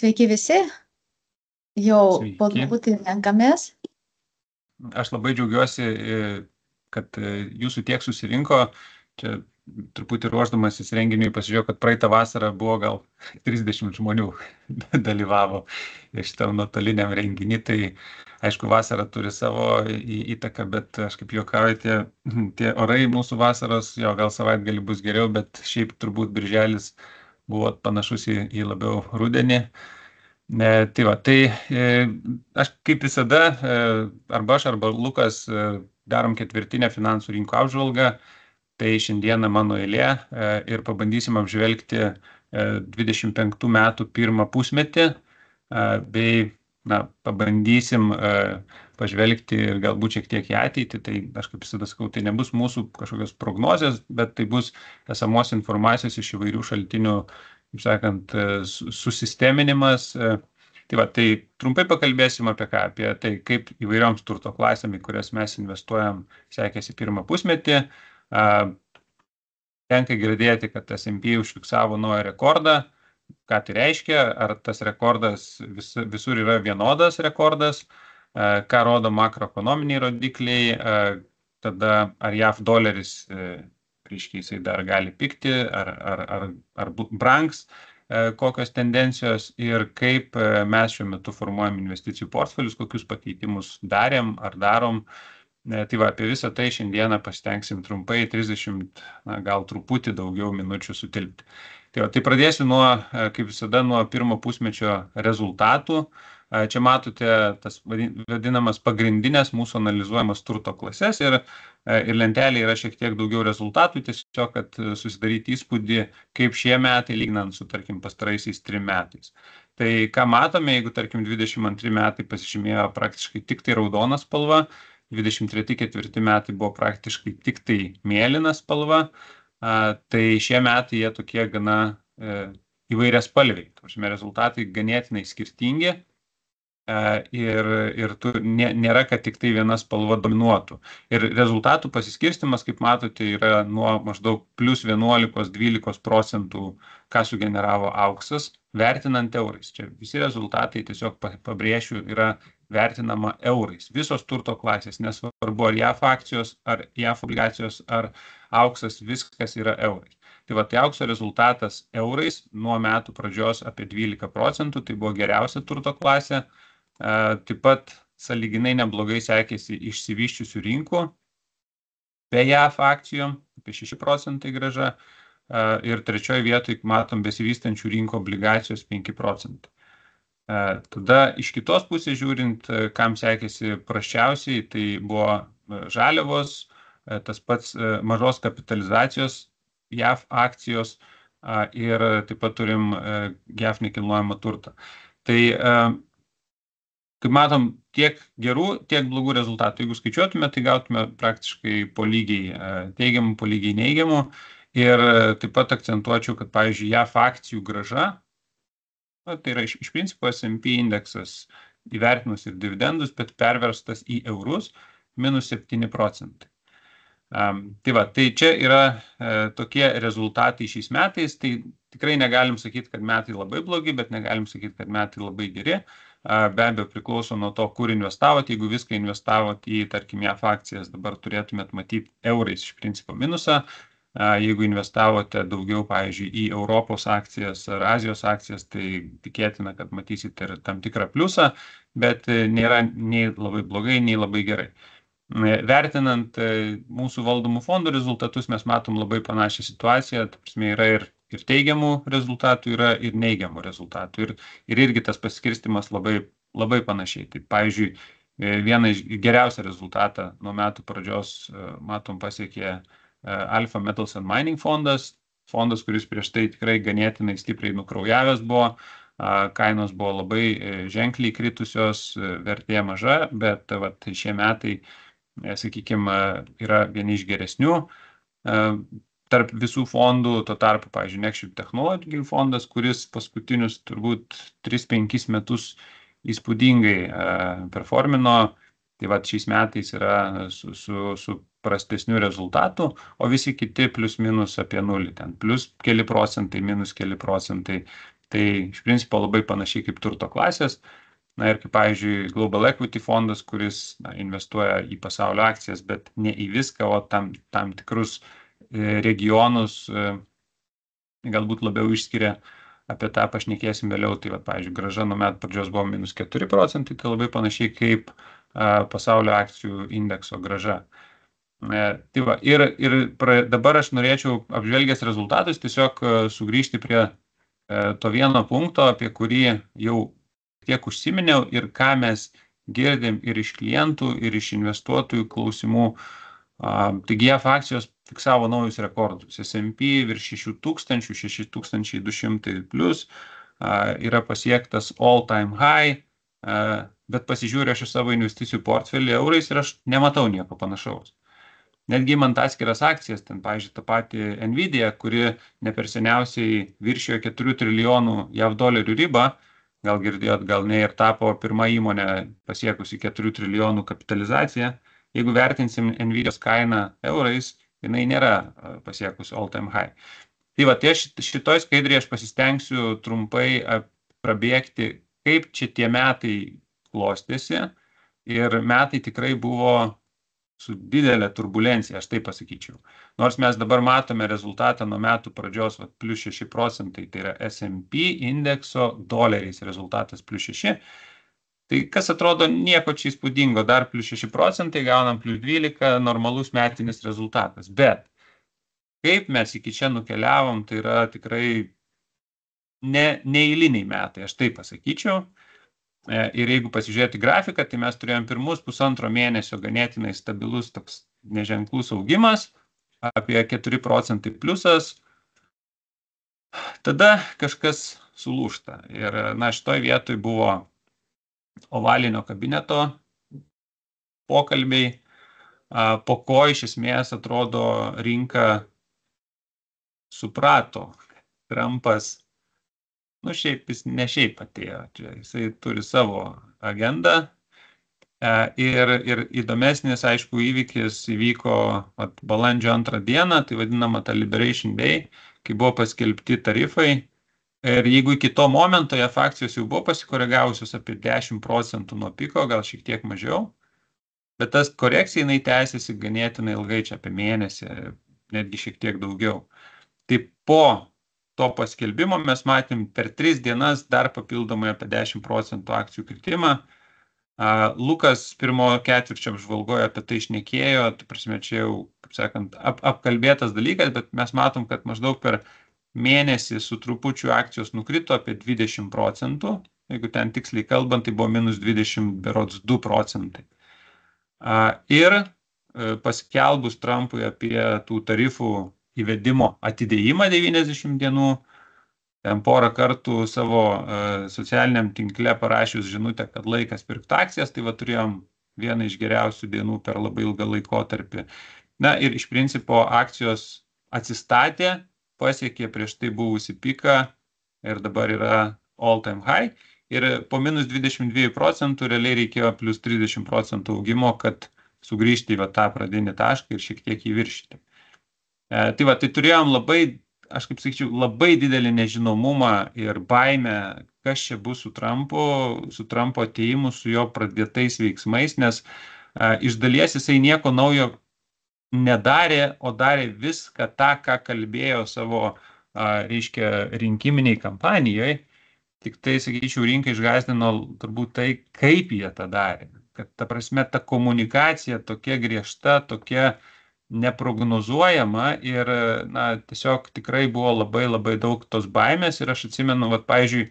Sveiki visi, jau po Sveiki. truputį renkamės. Aš labai džiaugiuosi, kad jūsų tiek susirinko. Čia truputį ruošdamasis renginiui pasižiūrėjau, kad praeitą vasarą buvo gal 30 žmonių dalyvavo šitam nuotoliniam renginį. Tai aišku, vasara turi savo įtaką, bet aš kaip juokauju, tie orai mūsų vasaros, jo gal savaitgalį bus geriau, bet šiaip turbūt birželis buvo panašus į labiau rudenį. Tai va, aš kaip visada, arba aš, arba Lukas darom ketvirtinę finansų rinkų apžvalgą, tai šiandieną mano eilė ir pabandysim apžvelgti 25 metų pirmą pusmetį, bei pabandysim pažvelgti ir galbūt šiek tiek į ateitį. Tai aš kaip visada sakau, tai nebus mūsų kažkokios prognozės, bet tai bus esamos informacijos iš įvairių šaltinių, kaip sakant, susisteminimas. Tai trumpai pakalbėsim apie ką, apie tai, kaip įvairioms turto klasėm, į kurias mes investuojam, sekėsi pirmą pusmetį. Tenka girdėti, kad S&P užfiksavo naują rekordą. Ką tai reiškia? Ar tas rekordas visur yra vienodas rekordas? Ką rodo makroekonominiai rodikliai? Tada ar JAV doleris, reiškia, jisai dar gali pigti, ar brangs, kokios tendencijos ir kaip mes šiuo metu formuojam investicijų portfelius, kokius pakeitimus darėm ar darom. Tai va, apie visą tai šiandieną pasitengsim trumpai 30, gal truputį daugiau minučių sutilpti. Tai pradėsiu nuo, kaip visada, nuo pirmo pusmečio rezultatų. Čia matote tas vadinamas pagrindinės mūsų analizuojamas turto klases ir lentelė yra šiek tiek daugiau rezultatų, tiesiog, kad susidaryti įspūdį, kaip šie metai lyginant su, tarkim, pastaraisiais 3 metais. Tai ką matome, jeigu, tarkim, 22 metai pasižymėjo praktiškai tik tai raudona spalva, 23-24 metai buvo praktiškai tik tai mėlyna spalva, tai šie metai jie tokie gana įvairias spalviai. Rezultatai ganėtinai skirtingi ir nėra, kad tik tai viena spalva dominuotų. Ir rezultatų pasiskirstimas, kaip matote, yra nuo maždaug plus 11-12%, ką sugeneravo auksas, vertinant eurais. Čia visi rezultatai, tiesiog pabrėšiu, yra vertinama eurais. Visos turto klasės, nesvarbu ar JAF akcijos, ar JAF obligacijos, ar auksas, viskas yra eurais. Tai aukso rezultatas eurais nuo metų pradžios apie 12%, tai buvo geriausia turto klasė. Taip pat sąlyginai neblogai sekėsi išsivysčiusių rinkų, be JAF akcijom, apie 6% grąža. Ir trečioje vietoje matom besivystančių rinkų obligacijos 5%. Tada iš kitos pusės žiūrint, kam sekėsi prasčiausiai, tai buvo žaliavos, tas pats mažos kapitalizacijos JAF akcijos ir taip pat turim JAF nekilnojamą turtą. Tai, kaip matom, tiek gerų, tiek blogų rezultatų. Jeigu skaičiuotume, tai gautume praktiškai po lygiai teigiamų, po lygiai neigiamų. Ir taip pat akcentuočiau, kad, pavyzdžiui, JAF akcijų grąža, tai yra iš principo S&P indeksas įvertinus ir dividendus, bet perverstas į eurus, minus 7%. Tai čia yra tokie rezultatai šiais metais. Tai tikrai negalim sakyti, kad metai labai blogi, bet negalim sakyti, kad metai labai geri. Be abejo priklauso nuo to, kur investavot. Jeigu viską investavot į, tarkim, JAF akcijas, dabar turėtumėt matyti eurais iš principo minusą. Jeigu investavote daugiau, pavyzdžiui, į Europos akcijas ar Azijos akcijas, tai tikėtina, kad matysite ir tam tikrą pliusą, bet nėra nei labai blogai, nei labai gerai. Vertinant mūsų valdomų fondų rezultatus, mes matom labai panašią situaciją. Yra ir teigiamų rezultatų, yra ir neigiamų rezultatų. Ir irgi tas paskirstimas labai panašiai. Tai, pavyzdžiui, vieną iš geriausią rezultatą nuo metų pradžios matom pasiekė Alpha Metals and Mining fondas, kuris prieš tai tikrai ganėtinai stipriai nukraujavęs buvo, kainos buvo labai ženkliai kritusios, vertė maža, bet šie metai, sakykime, yra vieni iš geresnių. Tarp visų fondų, tuo tarpu, pavyzdžiui, Nextship Technology fondas, kuris paskutinius turbūt 3-5 metus įspūdingai performino, tai šiais metais yra su prastesnių rezultatų, o visi kiti plus minus apie nulį, ten plus keli procentai, minus keli procentai. Tai iš principo labai panašiai kaip turto klasės. Na ir kaip, pavyzdžiui, Global Equity fondas, kuris investuoja į pasaulio akcijas, bet ne į viską, o tam tikrus regionus galbūt labiau išskiria, apie tą pašnekėsim vėliau. Tai, pavyzdžiui, grąža nuo metų pradžios buvo -4%, tai labai panašiai kaip pasaulio akcijų indekso grąža. Tai va, dabar aš norėčiau apžvelgęs rezultatus tiesiog sugrįžti prie to vieno punkto, apie kurį jau tiek užsiminiau ir ką mes girdim ir iš klientų, ir iš investuotojų klausimų. Taigi JAF akcijos fiksavo naujus rekordus. S&P virš 6000, 6200 plus, yra pasiektas all-time high, bet pasižiūrėjau aš į savo investicijų portfelį eurais ir aš nematau nieko panašaus. Netgi man atskiras akcijas, ten, pavyzdžiui, tą patį Nvidia, kuri ne per seniausiai viršijo 4 trilijonų JAV dolerių ribą, gal girdėjot, gal ne, ir tapo pirma įmonė pasiekusi 4 trilijonų kapitalizaciją. Jeigu vertinsim Nvidios kainą eurais, jinai nėra pasiekusi all-time high. Tai va, tai šitoj skaidrėje aš pasistengsiu trumpai prabėgti, kaip čia tie metai klostėsi, ir metai tikrai buvo su didelė turbulencija, aš taip pasakyčiau. Nors mes dabar matome rezultatą nuo metų pradžios plus 6%, tai yra S&P indekso doleriais rezultatas plus 6%. Tai kas atrodo nieko čia įspūdingo, dar plus 6%, gaunam plus 12%, normalus metinis rezultatas. Bet kaip mes iki čia nukeliavom, tai yra tikrai neeiliniai metai, aš taip pasakyčiau. Ir jeigu pasižiūrėti grafiką, tai mes turėjom pirmus pusantro mėnesio ganėtinai stabilus toks neženklus augimas, apie 4% pliusas. Tada kažkas sulūžta. Ir šitoj vietoj buvo ovalinio kabineto pokalbiai, po ko iš esmės atrodo rinka suprato, Trumpas ne šiaip atėjo, jisai turi savo agendą. Ir įdomesnis, aišku, įvykis įvyko balandžio 2 dieną, tai vadinama ta Liberation Day, kai buvo paskelbti tarifai. Ir jeigu iki to momento JAF akcijos jau buvo pasikoregavusios apie 10% nuo piko, gal šiek tiek mažiau, bet tas korekcija jinai tęsiasi ganėtinai ilgai, čia apie mėnesį, netgi šiek tiek daugiau. Tai po to paskelbimo mes matėm per 3 dienas dar papildomai apie 10% akcijų kritimą. Lukas pirmo ketvirčio apžvalgoje apie tai šnekėjo, tai prasme, čia jau, kaip sakant, apkalbėtas dalykas, bet mes matom, kad maždaug per mėnesį su trupučiu akcijos nukrito apie 20%, jeigu ten tiksliai kalbant, tai buvo -22%. Ir paskelbus Trumpui apie tų tarifų įvedimo atidėjimą 90 dienų, ten porą kartų savo socialiniam tinkle parašius žinutę, kad laikas pirkti akcijas, tai turėjom vieną iš geriausių dienų per labai ilgą laikotarpį. Ir iš principo akcijos atsistatė, pasiekė prieš tai buvusi piką ir dabar yra all-time high. Ir po -22% realiai reikėjo plus 30% augimo, kad sugrįžti į tą pradinį tašką ir šiek tiek įviršyti. Tai turėjom labai, aš kaip sakyčiau, labai didelį nežinomumą ir baimę, kas čia bus su Trumpo atėjimu, su jo pradėtais veiksmais, nes iš dalies jisai nieko naujo nedarė, o darė viską tą, ką kalbėjo savo, reiškia, rinkiminiai kampanijoje. Tik tai, sakyčiau, rinką išgąsdino turbūt tai, kaip jie tą darė. Kad, ta prasme, ta komunikacija tokia griežta, tokia neprognozuojama ir, tiesiog tikrai buvo labai labai daug tos baimės. Ir aš atsimenu, pavyzdžiui,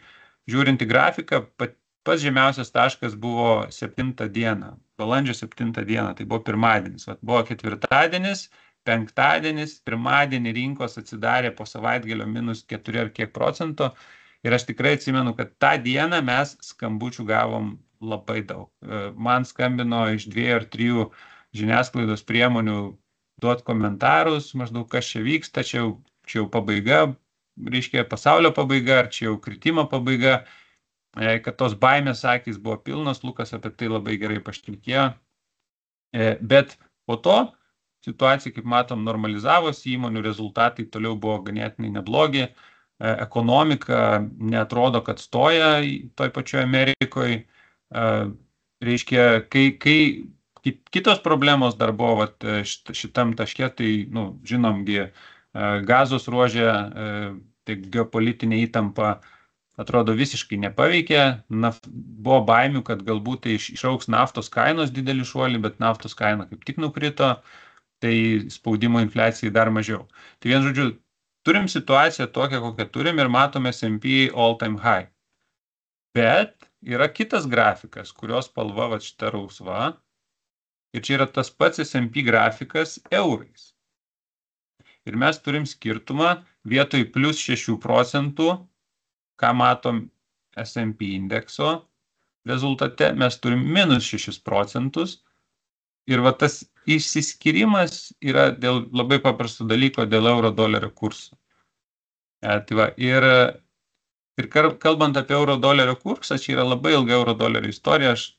žiūrint į grafiką, pats žemiausias taškas buvo 7 dieną, balandžio 7 dieną, tai buvo pirmadienis. Buvo ketvirtadienis, penktadienis, pirmadienį rinkos atsidarė po savaitgalio -4 ar kiek procentų. Ir aš tikrai atsimenu, kad tą dieną mes skambučių gavom labai daug. Man skambino iš 2 ar 3 žiniasklaidos priemonių duoti komentarus, maždaug kas čia vyksta, čia jau pabaiga, reiškia pasaulio pabaiga, ar čia jau kritimo pabaiga, kad tos baimės akys buvo pilnos, Lukas apie tai labai gerai pašnekėjo. Bet po to situacija, kaip matom, normalizavosi, įmonių rezultatai toliau buvo ganėtinai neblogi. ekonomika neatrodo, kad stoja toj pačioje Amerikoje. Reiškia, kai kitos problemos dar buvo šitam taške, tai, žinomgi, Gazos ruože, tai geopolitinė įtampa atrodo visiškai nepaveikė. Buvo baimių, kad galbūt tai išauks naftos kainos didelį šuolį, bet naftos kaina kaip tik nukrito, tai spaudimo infliacijai dar mažiau. Tai vien žodžiu, turim situaciją tokią, kokią turim ir matome S&P all-time high. Bet yra kitas grafikas, kurios spalva šita rausva. Ir čia yra tas pats S&P grafikas eurais. Ir mes turim skirtumą vietoj plus 6%, ką matom S&P indekso rezultate, mes turim minus 6%. Ir tas išsiskyrimas yra dėl labai paprasto dalyko, dėl euro dolerio kurso. Ir kalbant apie euro dolerio kursą, čia yra labai ilga euro dolerio istorija, aš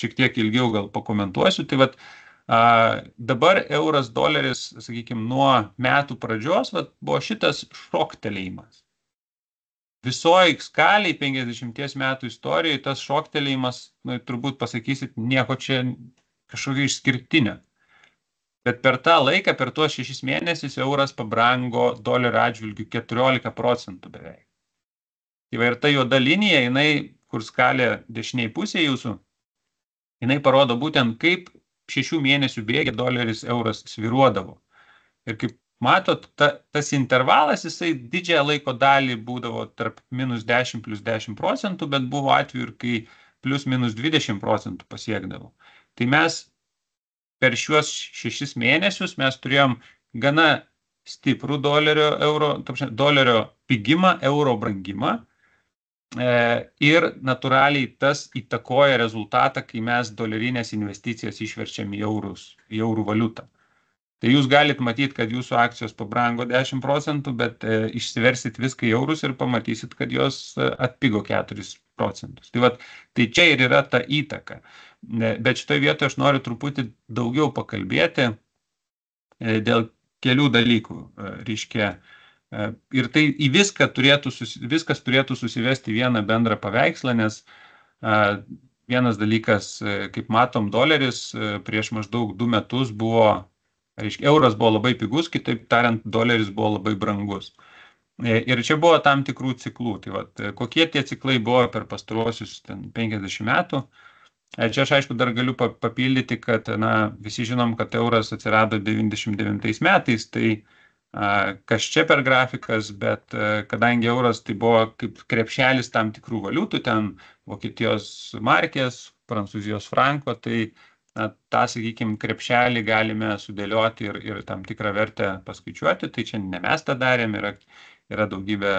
šiek tiek ilgiau gal pakomentuosiu. Tai dabar euras doleris, sakykime, nuo metų pradžios buvo šitas šoktelėjimas. Visoje skaliai 50 metų istorijoje tas šoktelėjimas, turbūt pasakysit, nieko čia kažkokio išskirtinio. Bet per tą laiką, per tuos 6 mėnesius, euras pabrango dolerio atžvilgiu 14% beveik. Ir ta juoda linija, jinai, kur skalė dešiniai pusėje jūsų, jinai parodo būtent, kaip 6 mėnesių bėgė doleris euras sviruodavo. Ir kaip matot, tas intervalas, jisai didžiąją laiko dalį būdavo tarp minus 10 plus 10%, bet buvo atveju ir kai plus minus 20% pasiekdavo. Tai mes per šiuos 6 mėnesius mes turėjom gana stiprų dolerio pigimą, euro brangimą. Ir natūraliai tas įtakoja rezultatą, kai mes dolerinės investicijas išverčiam į eurų valiutą. Tai jūs galite matyti, kad jūsų akcijos pabrango 10%, bet išsiversit viską į eurus ir pamatysit, kad jos atpigo 4%. Tai čia ir yra ta įtaka. Bet šitoje vietoje aš noriu truputį daugiau pakalbėti dėl kelių dalykų. Reiškia, ir tai į viskas turėtų susivesti vieną bendrą paveikslą, nes vienas dalykas, kaip matom, doleris prieš maždaug 2 metus buvo, reiškia, euras buvo labai pigus, kitaip tariant, doleris buvo labai brangus. Ir čia buvo tam tikrų ciklų. Tai kokie tie ciklai buvo per pastaruosius 50 metų. Čia aš aišku dar galiu papildyti, kad visi žinom, kad euras atsirado 99 metais, tai kas čia per grafikas, bet kadangi euras tai buvo kaip krepšelis tam tikrų valiutų, ten Vokietijos markės, Prancūzijos franko, tai tą, sakykime, krepšelį galime sudėlioti ir tam tikrą vertę paskaičiuoti, tai čia ne mes tą darėm, yra daugybė,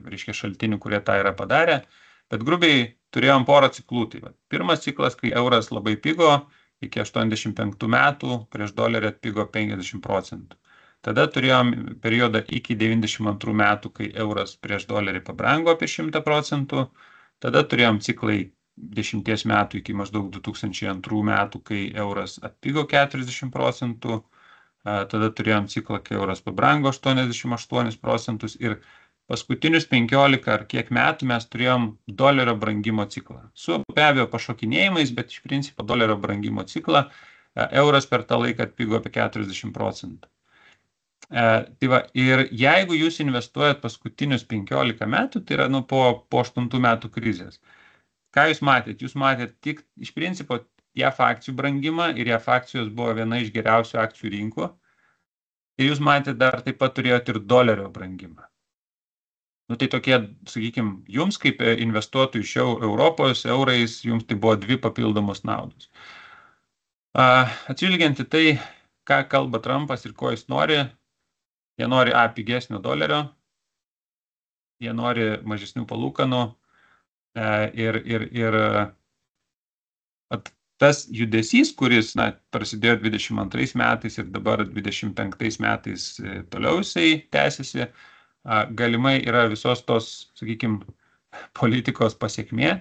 reiškia, šaltinių, kurie tą yra padarę, bet grubiai turėjom porą ciklų. Tai pirmas ciklas, kai euras labai pigo, iki 85 metų, prieš dolerį atpigo 50%. Tada turėjom periodą iki 92 metų, kai euras prieš dolerį pabrango apie 100%. Tada turėjom ciklai 10 metų iki maždaug 2002 metų, kai euras atpigo 40%. Tada turėjom ciklą, kai euras pabrango 88%. Ir paskutinius 15 ar kiek metų mes turėjom dolerio brangimo ciklą. Su be abejo pašokinėjimais, bet iš principo dolerio brangimo ciklą. Euras per tą laiką atpigo apie 40%. Ir jeigu jūs investuojat paskutinius 15 metų, tai yra po 8 metų krizės. Ką jūs matėt? Jūs matėt tik iš principo JAF akcijų brangimą ir JAF akcijos buvo viena iš geriausių akcijų rinkų. Ir jūs matėt dar taip pat turėjot ir dolerio brangimą. Tai tokie, sakykime, jums kaip investuotojų iš Europos eurais, jums tai buvo 2 papildomos naudos. Atsižvelgiant į tai, ką kalba Trumpas ir ko jis nori, jie nori pigesnio dolerio, jie nori mažesnių palūkanų ir tas judesys, kuris prasidėjo 22 metais ir dabar 25 metais toliau jisai tęsiasi, galimai yra visos tos, sakykime, politikos pasiekmė.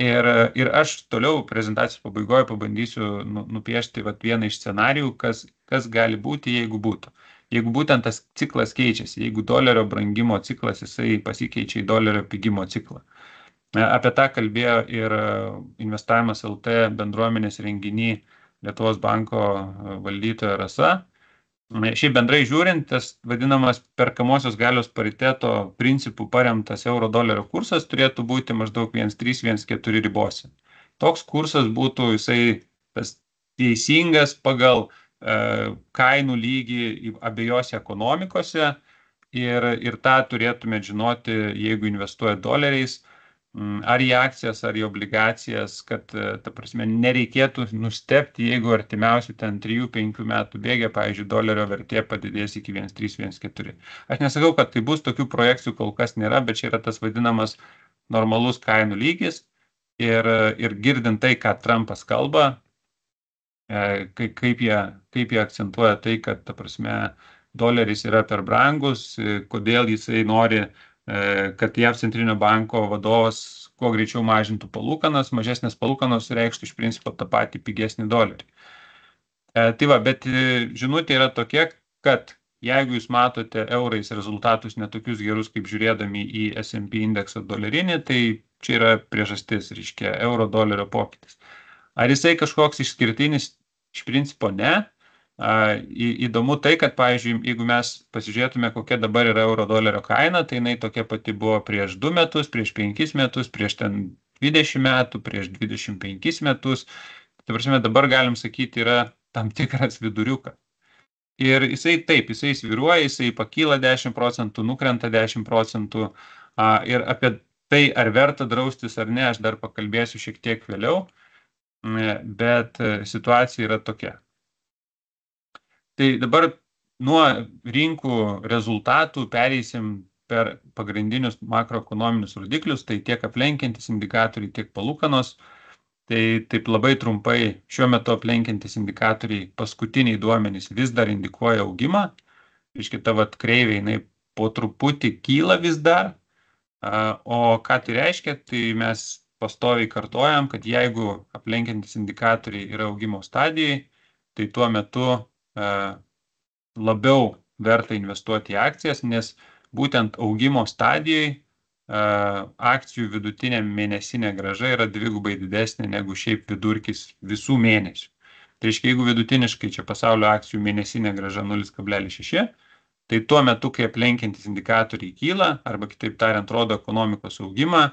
Ir aš toliau prezentacijos pabaigoje pabandysiu nupiešti vieną iš scenarijų, kas gali būti, jeigu būtų. jeigu būtent tas ciklas keičiasi, jeigu dolerio brangimo ciklas, jisai pasikeičia į dolerio pigimo ciklą. Apie tą kalbėjo ir Investavimas LT bendruomenės renginy Lietuvos banko valdytoja Rasa. Šiaip bendrai žiūrint, tas vadinamas perkamosios galios pariteto principų paremtas euro-dolerio kursas turėtų būti maždaug 1,3–1,4 ribose. Toks kursas būtų jisai tas teisingas pagal kainų lygį abiejose ekonomikose ir tą turėtume žinoti, jeigu investuoja doleriais, ar į akcijas, ar į obligacijas, kad, ta prasme, nereikėtų nustebti, jeigu artimiausių ten 3–5 metų bėgė, pavyzdžiui, dolerio vertė padidės iki 1,3–1,4. Aš nesakau, kad tai bus, tokių projekcijų kol kas nėra, bet čia yra tas vadinamas normalus kainų lygis ir girdint tai, ką Trumpas kalba, kaip jie akcentuoja tai, kad, ta prasme, doleris yra per brangus, kodėl jisai nori kad JAV centrinio banko vadovas kuo greičiau mažintų palūkanas, mažesnės palūkanos reikštų iš principo tą patį pigesnį dolerį. Tai va, bet žinutė yra tokia, kad jeigu jūs matote eurais rezultatus netokius gerus, kaip žiūrėdami į S&P indeksą dolerinį, tai čia yra priežastis, reiškia, euro-dolerio pokytis. Ar jisai kažkoks išskirtinis? Iš principo ne. Įdomu tai, kad, pavyzdžiui, jeigu mes pasižiūrėtume, kokia dabar yra euro-dolerio kaina, tai jinai tokia pati buvo prieš 2 metus, prieš 5 metus, prieš ten 20 metų, prieš 25 metus. Tai prasme, dabar galim sakyti, yra tam tikras viduriukas. Ir jisai sviruoja, jisai pakyla 10%, nukrenta 10%. Ir apie tai, ar verta draustis ar ne, aš dar pakalbėsiu šiek tiek vėliau, bet situacija yra tokia. Tai dabar nuo rinkų rezultatų pereisim per pagrindinius makroekonominius rodiklius, tai tiek aplenkiantis indikatoriai, tiek palūkanos. Tai taip labai trumpai šiuo metu aplenkiantis indikatoriai, paskutiniai duomenys vis dar indikuoja augimą. Reiškia, ta kreivė, jinai po truputį kyla vis dar. O ką tai reiškia, tai mes pastoviai kartojam, kad jeigu aplenkiantis indikatoriai yra augimo stadijai, tai tuo metu labiau verta investuoti į akcijas, nes būtent augimo stadijai akcijų vidutinė mėnesinė grąža yra 2x didesnė negu šiaip vidurkis visų mėnesių. Tai reiškia, jeigu vidutiniškai čia pasaulio akcijų mėnesinė grąža 0,6, tai tuo metu, kai aplenkiantis indikatoriai kyla, arba kitaip tariant, rodo ekonomikos augimą,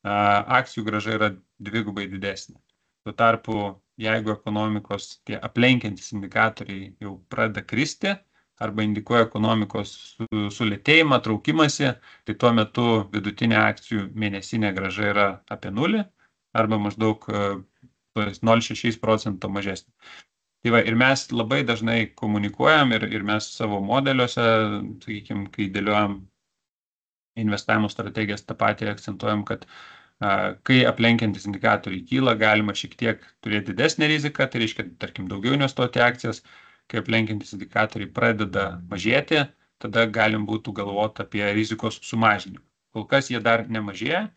akcijų grąža yra 2x didesnė. Tuo tarpu, jeigu ekonomikos tie aplenkiantis indikatoriai jau pradeda kristi arba indikuoja ekonomikos sulėtėjimą, traukimąsi, tai tuo metu vidutinė akcijų mėnesinė grąža yra apie 0 arba maždaug 0,6% mažesnė. Tai va, ir mes labai dažnai komunikuojam ir mes savo modeliuose, sakykime, kai dėliojam investavimo strategijas, tą patį akcentuojam, kad kai aplenkiantis indikatoriai kyla, galima šiek tiek turėti didesnę riziką, tai reiškia, tarkim, daugiau investuoti į akcijas, kai aplenkiantis indikatoriai pradeda mažėti, tada galim būtų galvoti apie rizikos sumažinimą. Kol kas jie dar nemažėja,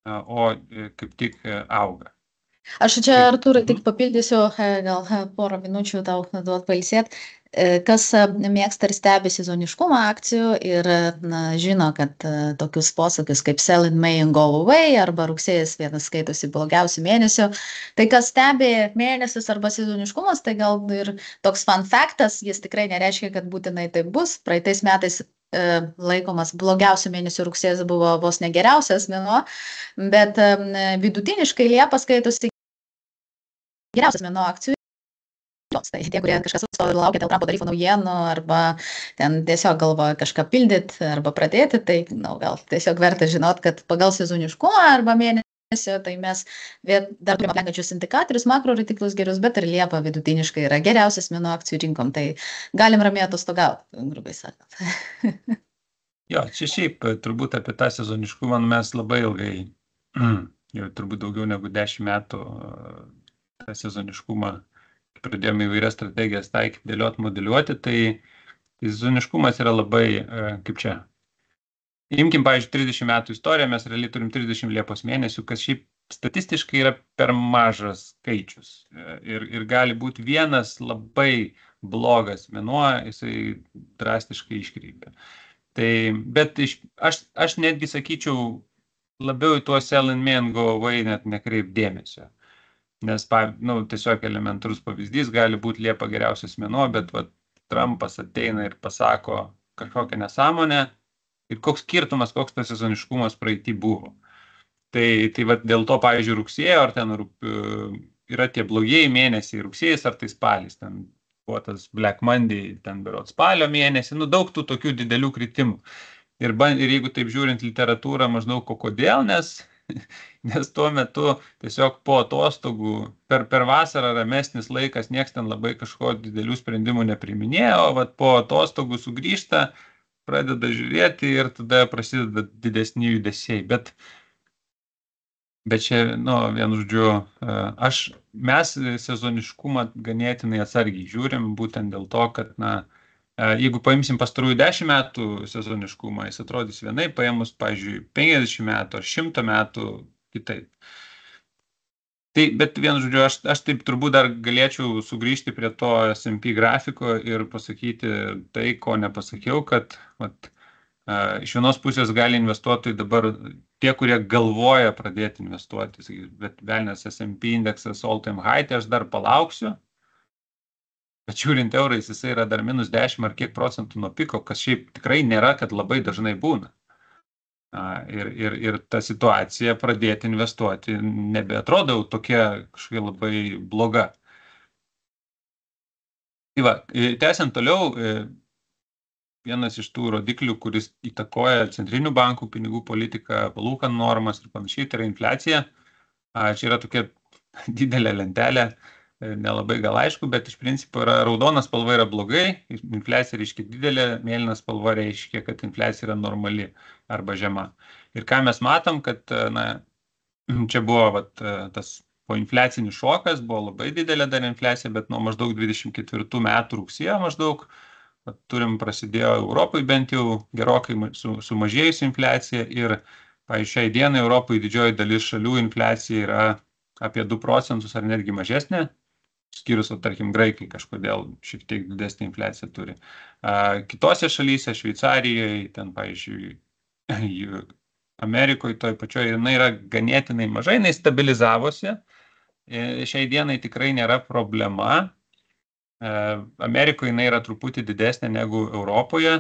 o kaip tik auga. Aš čia, Artūrai, tik papildysiu, gal porą minučių tau duot pailsėt. Kas mėgsta ir stebi sezoniškumą akcijų ir žino, kad tokius posakius kaip sell in May and go away arba rugsėjas vienas skaitosi blogiausių mėnesių, tai kas stebi mėnesius arba sezoniškumas, tai gal ir toks fun factas, jis tikrai nereiškia, kad būtinai tai bus. Praeitais metais laikomas blogiausių mėnesių rugsėjas buvo vos negeriausias mėnuo, bet vidutiniškai Liepa skaitosi geriausias mėnuo akcijų. Tai tie, kurie kažkas laukia dėl Trumpo tarifų naujienų arba ten tiesiog galvoja kažką pildyti arba pradėti, tai gal tiesiog verta žinot, kad pagal sezoniškumą arba mėnesio, tai mes dar turime aplenkančius indikatorius, makro rodiklius gerus, bet ir Liepa vidutiniškai yra geriausias mėnuo akcijų rinkom, tai galim ramiai atostogauti, grubiai sakant. Jo, čia šiaip turbūt apie tą sezoniškumą mes labai ilgai, jau turbūt daugiau negu 10 metų tą sezoniškumą pradėjome įvairias strategijas taikyti, dėlioti, modeliuoti, tai sezoniškumas yra labai, kaip čia. Imkim, pavyzdžiui, 30 metų istoriją, mes realiai turim 30 Liepos mėnesių, kas šiaip statistiškai yra per mažas skaičius. Ir gali būti vienas labai blogas mėnuo, jisai drastiškai iškreipia. Tai, bet aš netgi sakyčiau, labiau į tuos sell and may and go away net nekreip dėmesio. Nes, tiesiog elementarus pavyzdys gali būti Liepa geriausias mėnuo, bet Trumpas ateina ir pasako kažkokią nesąmonę ir koks skirtumas, koks tas sezoniškumas praeitį buvo. Tai dėl to, pavyzdžiui, rugsėjo, ar ten yra tie blogieji mėnesiai, rugsėjas ar tai spalis, ten buvo tas Black Monday, ten berot spalio mėnesį, daug tų tokių didelių kritimų. Ir jeigu taip žiūrint literatūrą, maždaug kodėl, nes tuo metu tiesiog po atostogų, per vasarą ramesnis laikas, nieks ten labai kažko didelių sprendimų nepriminėjo, o po atostogų sugrįžta, pradeda žiūrėti ir tada prasideda didesni judesiai. Bet čia, vienu žodžiu, mes sezoniškumą ganėtinai atsargiai žiūrim, būtent dėl to, kad, jeigu paimsim pastarųjų 10 metų sezoniškumą, jis atrodys vienai, paėmus, pavyzdžiui, 50 metų ar 100 metų kitaip. Tai, bet vienu žodžiu, aš taip turbūt dar galėčiau sugrįžti prie to S&P grafiko ir pasakyti tai, ko nepasakiau, kad iš vienos pusės gali investuotojai dabar, tie, kurie galvoja pradėti investuoti, bet velnės S&P indeksas all time high, tai aš dar palauksiu, bet žiūrint eurais, jisai yra dar minus 10 ar kiek procentų nuo piko, kas šiaip tikrai nėra, kad labai dažnai būna. Ir ta situacija pradėti investuoti nebeatrodo tokia kažkokia labai bloga. Tai tęsiant toliau, vienas iš tų rodiklių, kuris įtakoja centrinių bankų pinigų politiką, palūkanų normas ir panašiai, tai yra infliacija. Čia yra tokia didelė lentelė, nelabai gal aišku, bet iš principo raudona spalva yra blogai, infliacija reiškia didelė, mėlyna spalva reiškia, kad infliacija yra normali arba žema. Ir ką mes matom, kad čia buvo tas poinfliacinis šokas, buvo labai didelė dar infliacija, bet nuo maždaug 24 metų rugsėjo maždaug prasidėjo Europai bent jau gerokai sumažėjusi infliacija ir, pavyzdžiui, šiai dienai Europai didžioji dalis šalių infliacija yra apie 2 procentus ar netgi mažesnė, skyrus, tarkim, graikai kažkodėl šiek tiek didesnė infliacija turi. Kitose šalyse, Šveicarijoje, ten, pavyzdžiui, Amerikoje, toj pačioje, jinai yra ganėtinai mažai, jinai stabilizavosi, šiai dienai tikrai nėra problema. Amerikoje jinai yra truputį didesnė negu Europoje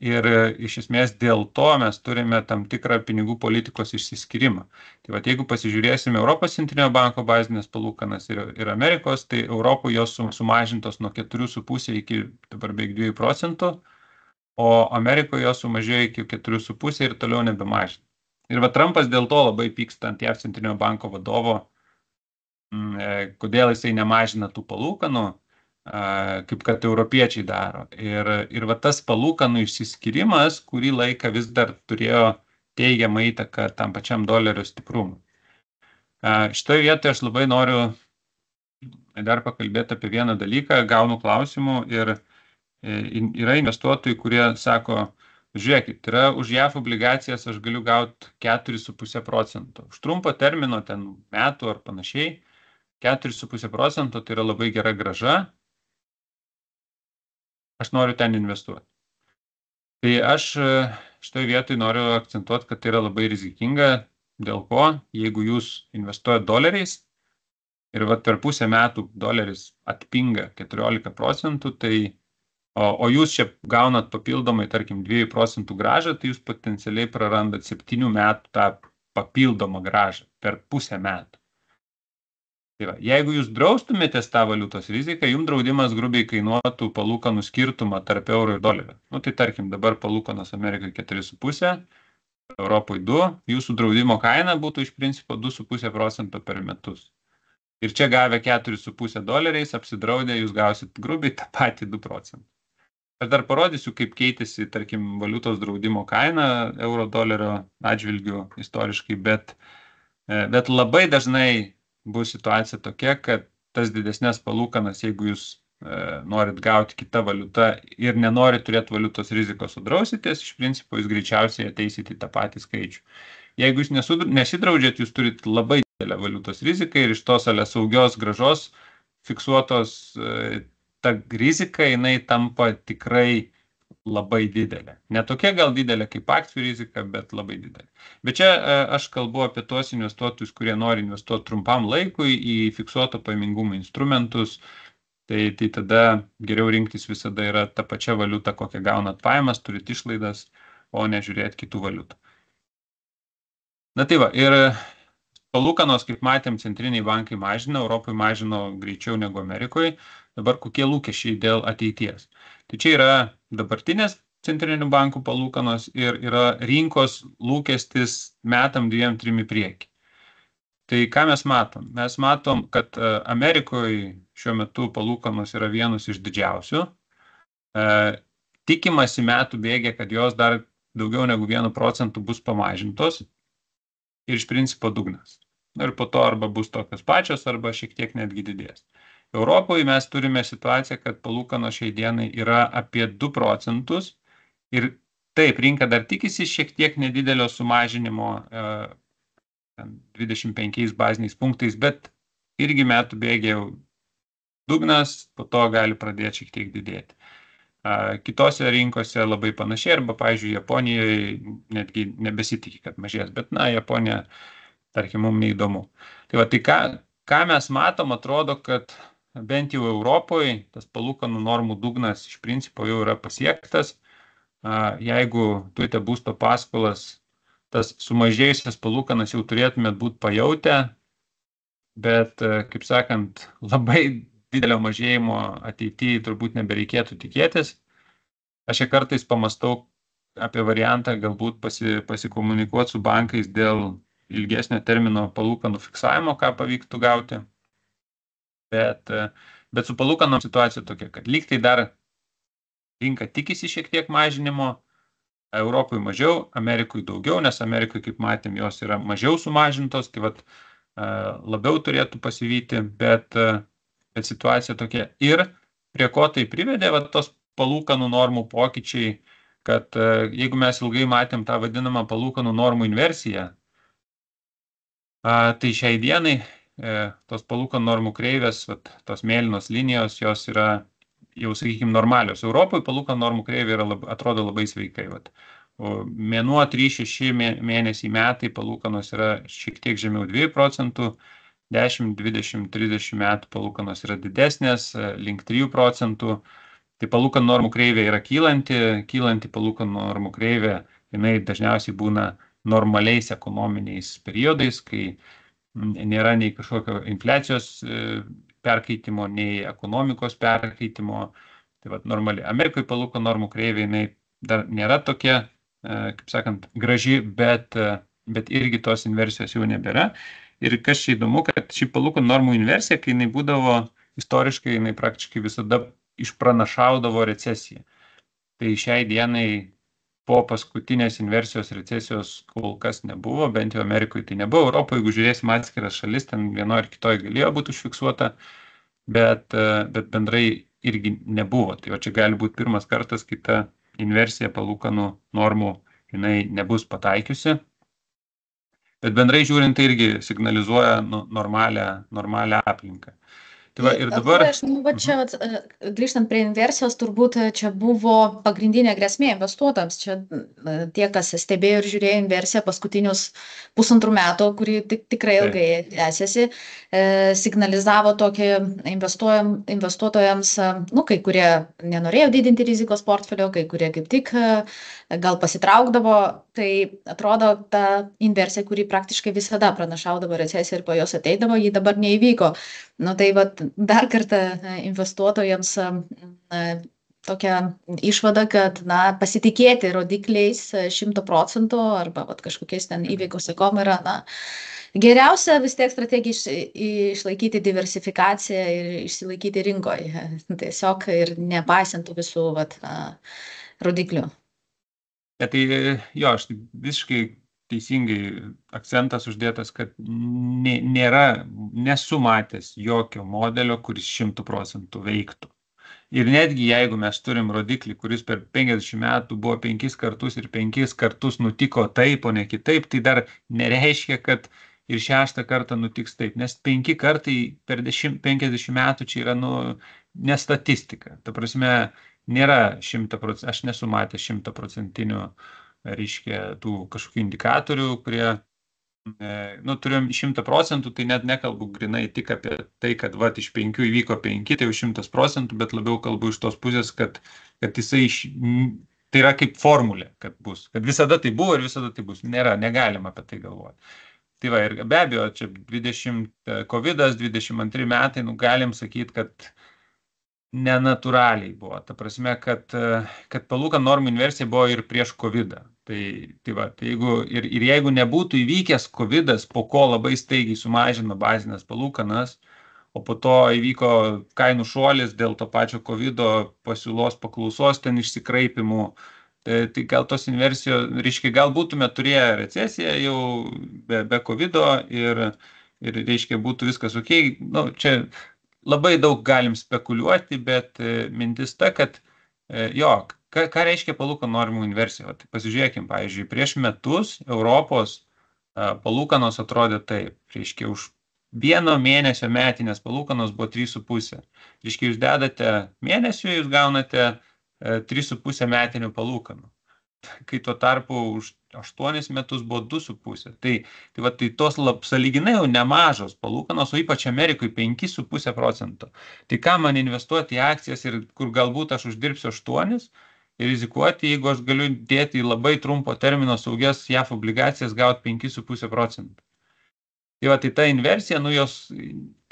ir iš esmės dėl to mes turime tam tikrą pinigų politikos išsiskyrimą. Tai jeigu pasižiūrėsime Europos centrinio banko bazinės palūkanas ir Amerikos, tai Europoje jos sumažintos nuo 4,5 iki dabar beveik 2 procentų, o Amerikoje jos sumažėjo iki 4,5 ir toliau nebemažina. Ir Trumpas dėl to labai pyksta ant JAV centrinio banko vadovo, kodėl jisai nemažina tų palūkanų, kaip kad europiečiai daro. Ir tas palūkanų išsiskyrimas, kurį laiką vis dar turėjo teigiamą įtaką tam pačiam dolerio stiprumui. Šitoje vietoje aš labai noriu dar pakalbėti apie vieną dalyką, gaunu klausimų ir yra investuotojai, kurie sako, žiūrėkit, už JAF obligacijas aš galiu gauti 4,5 procento. Už trumpo termino, ten metų ar panašiai, 4,5 procento tai yra labai gera grąža. Aš noriu ten investuoti. Tai aš šitoje vietoje noriu akcentuoti, kad tai yra labai rizikinga, dėl ko, jeigu jūs investuojate doleriais ir per pusę metų doleris atpinga 14 procentų, o jūs čia gaunat papildomai, tarkim, 2 procentų grąžą, tai jūs potencialiai prarandat 7 metų tą papildomą grąžą per pusę metų. Tai jeigu jūs draustumėtės tą valiutos riziką, jums draudimas grubiai kainuotų palūkanų skirtumą tarp euro ir dolerio. Tai tarkim, dabar palūkanos Amerikai 4,5, Europoje 2, jūsų draudimo kaina būtų iš principo 2,5 procento per metus. Ir čia gavę 4,5 doleriais, apsidraudę, jūs gausit grubiai tą patį 2 procentų. Aš dar parodysiu, kaip keitėsi, tarkim, valiutos draudimo kaina euro dolerio atžvilgiu istoriškai, bet labai dažnai bus situacija tokia, kad tas didesnės palūkanas, jeigu jūs norit gauti kitą valiutą ir nenorit turėti valiutos rizikos sudrausitės, iš principo jūs greičiausiai ateisite į tą patį skaičių. Jeigu jūs nesidraudžiat, jūs turit labai didelę valiutos riziką ir iš tos saugios grąžos fiksuotos ta rizika, jinai tampa tikrai labai didelė. Ne tokia gal didelė kaip akcijų rizika, bet labai didelė. Bet čia aš kalbu apie tuos investuotojus, kurie nori investuoti trumpam laikui į fiksuoto pajamingumo instrumentus. Tai tada geriau rinktis visada yra ta pačia valiuta, kokią gaunat pajamas, turit išlaidas, o ne žiūrėti kitų valiutų. Na tai va, ir palūkanos, kaip matėm, centriniai bankai mažina, Europoje mažino greičiau negu Amerikoje. Dabar kokie lūkesčiai dėl ateities. Tai čia yra dabartinės centrinių bankų palūkanos ir yra rinkos lūkestis metam 2-3 į priekį. Tai ką mes matom? Mes matom, kad Amerikoje šiuo metu palūkanos yra vienus iš didžiausių. Tikimasi metų bėgė, kad jos dar daugiau negu 1% bus pamažintos ir iš principo dugnas. Ir po to arba bus tokios pačios, arba šiek tiek netgi didės. Europoje mes turime situaciją, kad palūkanos šiai dienai yra apie 2% ir taip, rinka dar tikisi šiek tiek nedidelio sumažinimo 25 baziniais punktais, bet irgi metų bėgė dugnas, po to gali pradėti šiek tiek didėti. Kitose rinkose labai panašiai, arba, pavyzdžiui, Japonijoje netgi nebesitikė, kad mažės, bet, Japonija, tarkim, mums neįdomu. Tai va, tai ką mes matom, atrodo, kad bent jau Europoje tas palūkanų normų dugnas iš principo jau yra pasiektas. Jeigu turite būsto paskolas, tas sumažėjusias palūkanas jau turėtumėt būti pajautę, bet, kaip sakant, labai didelio mažėjimo ateityje turbūt nebereikėtų tikėtis. Aš kartais pamastau apie variantą galbūt pasikomunikuoti su bankais dėl ilgesnio termino palūkanų fiksavimo, ką pavyktų gauti. Bet su palūkanom situacija tokia, kad lyg tai dar rinka tikisi šiek tiek mažinimo, Europoje mažiau, Amerikoje daugiau, nes Amerikoje, kaip matėm, jos yra mažiau sumažintos, tai vat, labiau turėtų pasivyti, bet situacija tokia. Ir prie ko tai privedė, vat, tos palūkanų normų pokyčiai, kad jeigu mes ilgai matėm tą vadinamą palūkanų normų inversiją, tai šiai dienai tos palūkanų normų kreivės, vat, tos mėlynos linijos, jos yra jau, sakykime, normalios. Europoje palūkanų normų kreivė atrodo labai sveikai. Vat. Mėnuo 3-6 mėnesiai metai palūkanos yra šiek tiek žemiau 2%, 10, 20, 30 metų palūkanos yra didesnės, link 3%. Tai palūkanų normų kreivė yra kylanti palūkanų normų kreivė, jinai dažniausiai būna normaliais ekonominiais periodais, kai nėra nei kažkokio infliacijos perkaitimo, nei ekonomikos perkaitimo. Tai vat normali. Amerikoje palūkanų normų kreivė jinai dar nėra tokia, kaip sakant, graži, bet irgi tos inversijos jau nebėra. Ir kas čia įdomu, kad ši palūkanų normų inversija, kai jinai būdavo istoriškai, jinai praktiškai visada išpranašaudavo recesiją. Tai šiai dienai po paskutinės inversijos recesijos kol kas nebuvo, bent jau Amerikoje tai nebuvo. Europoje, jeigu žiūrėsim atskiras šalis, ten vienoje ar kitoje galėjo būti užfiksuota, bet bendrai irgi nebuvo. Tai čia gali būti pirmas kartas, kai ta inversija palūkanų normų jinai nebus pataikiusi. Bet bendrai žiūrint, tai irgi signalizuoja normalią aplinką. Tai va, ir dabar... Čia, grįžtant prie inversijos, turbūt čia buvo pagrindinė grėsmė investuotams. Čia tie, kas stebėjo ir žiūrėjo inversiją paskutinius 1,5 metų, kuri tikrai ilgai tęsiasi, signalizavo tokį investuotojams, kai kurie nenorėjo didinti rizikos portfelio, kai kurie kaip tik gal pasitraukdavo. Tai atrodo, ta inversija, kuri praktiškai visada pranašaudavo recesiją ir po jos ateidavo, ji dabar neįvyko. Tai vat, dar kartą investuotojams tokia išvada, kad pasitikėti rodikliais 100% arba kažkokiais ten įveikos sekom yra geriausia vis tiek strategija išlaikyti diversifikaciją ir išsilaikyti rinkoje. Tiesiog ir nepaisintų visų rodiklių. Tai jo, aš visiškai teisingai akcentas uždėtas, kad nesu matęs jokio modelio, kuris 100% veiktų. Ir netgi jeigu mes turim rodiklį, kuris per 50 metų buvo 5 kartus ir 5 kartus nutiko taip, o ne kitaip, tai dar nereiškia, kad ir 6 kartą nutiks taip, nes 5 kartai per 50 metų čia yra, ne statistika. Ta prasme, nėra 100%, aš nesu matęs 100%, reiškia, tų kažkokių indikatorių, kurie, turim 100%, tai net nekalbu grinai tik apie tai, kad iš 5 įvyko 5, tai jau 100%, bet labiau kalbu iš tos pusės, kad jisai tai yra kaip formulė, kad bus, kad visada tai buvo ir visada tai bus. Negalima apie tai galvoti. Tai va, ir be abejo, čia 20 COVID-as, 22 metai, galim sakyti, kad nenatūraliai buvo. Ta prasme, kad palūkanų normų inversija buvo ir prieš COVID-ą. Tai jeigu nebūtų įvykęs COVID-as, po ko labai staigiai sumažino bazinės palūkanas, o po to įvyko kainų šuolis dėl to pačio COVID-o, pasiūlos paklausos ten išsikraipimų, tai gal tos inversijos, reiškia, gal būtume turėję recesiją jau be COVID-o ir reiškia, būtų viskas ok. Čia labai daug galim spekuliuoti, bet mintis ta, kad ką reiškia palūkanų normų inversija? Tai pasižiūrėkim, pavyzdžiui, prieš metus Europos palūkanos atrodė taip, reiškia, už vieno mėnesio metinės palūkanos buvo 3,5. Reiškia, jūs dedate mėnesių, jūs gaunate 3,5 metinių palūkanų. Kai tuo tarpu už 8 metus buvo 2,5. Tai tos sąlyginai jau nemažos palūkanos, o ypač Amerikoje 5,5%. Tai ką man investuoti į akcijas ir kur galbūt aš uždirbsiu 8 ir rizikuoti, jeigu aš galiu dėti į labai trumpo termino saugias JAF obligacijas, gauti 5,5%. Tai ta inversija, jos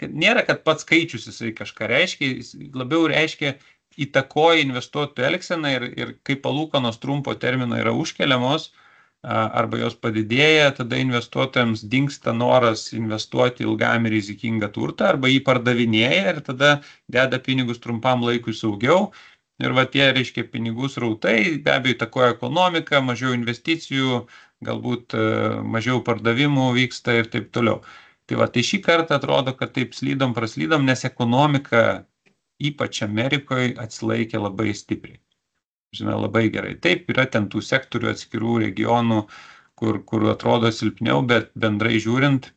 nėra, kad pats skaičius jisai kažką reiškia, jis labiau reiškia įtakoja investuotojų elgseną ir kai palūkanos trumpo termino yra užkeliamos arba jos padidėja, tada investuotojams dingsta noras investuoti ilgam ir rizikingą turtą arba jį pardavinėja ir tada deda pinigus trumpam laikui saugiau. Ir tie, reiškia, pinigų srautai be abejo įtakoja ekonomiką, mažiau investicijų, galbūt mažiau pardavimų vyksta ir taip toliau. Tai šį kartą atrodo, kad taip praslydom, nes ekonomika ypač Amerikoje atsilaikė labai stipriai. Žinoma, labai gerai. Taip, yra ten tų sektorių atskirų regionų, kur atrodo silpniau, bet bendrai žiūrint,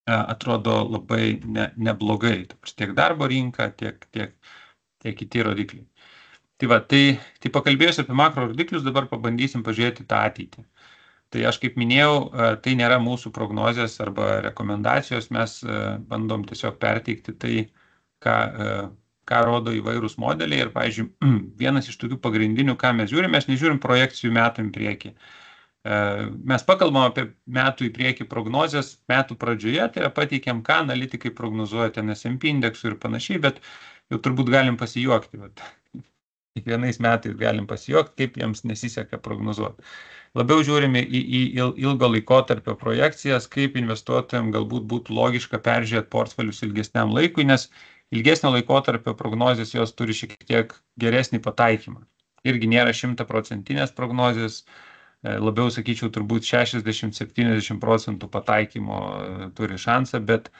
atrodo labai neblogai. Tiek darbo rinka, tiek kiti rodikliai. Tai pakalbėjus apie makro rodiklius, dabar pabandysim pažiūrėti tą ateitį. Tai aš kaip minėjau, tai nėra mūsų prognozės arba rekomendacijos, mes bandom tiesiog perteikti tai, ką rodo įvairūs modeliai. Ir, pavyzdžiui, vienas iš tokių pagrindinių, ką mes žiūrim, mes nežiūrim projekcijų metų į priekį. Mes pakalbam apie metų į priekį prognozės metų pradžioje, tai yra pateikiam, ką analitikai prognozuoja ten S&P indeksų ir panašiai, bet jau turbūt galim pasijuokti. Kiekvienais metais galim pasijuokti, kaip jiems nesiseka prognozuoti. Labiau žiūrime į ilgo laikotarpio projekcijas, kaip investuotojams galbūt būtų logiška peržiūrėti portfelius ilgesniam laikui, nes ilgesnio laikotarpio prognozės jos turi šiek tiek geresnį pataikymą. Irgi nėra 100% prognozės, labiau sakyčiau turbūt 60-70% pataikymo turi šansą, bet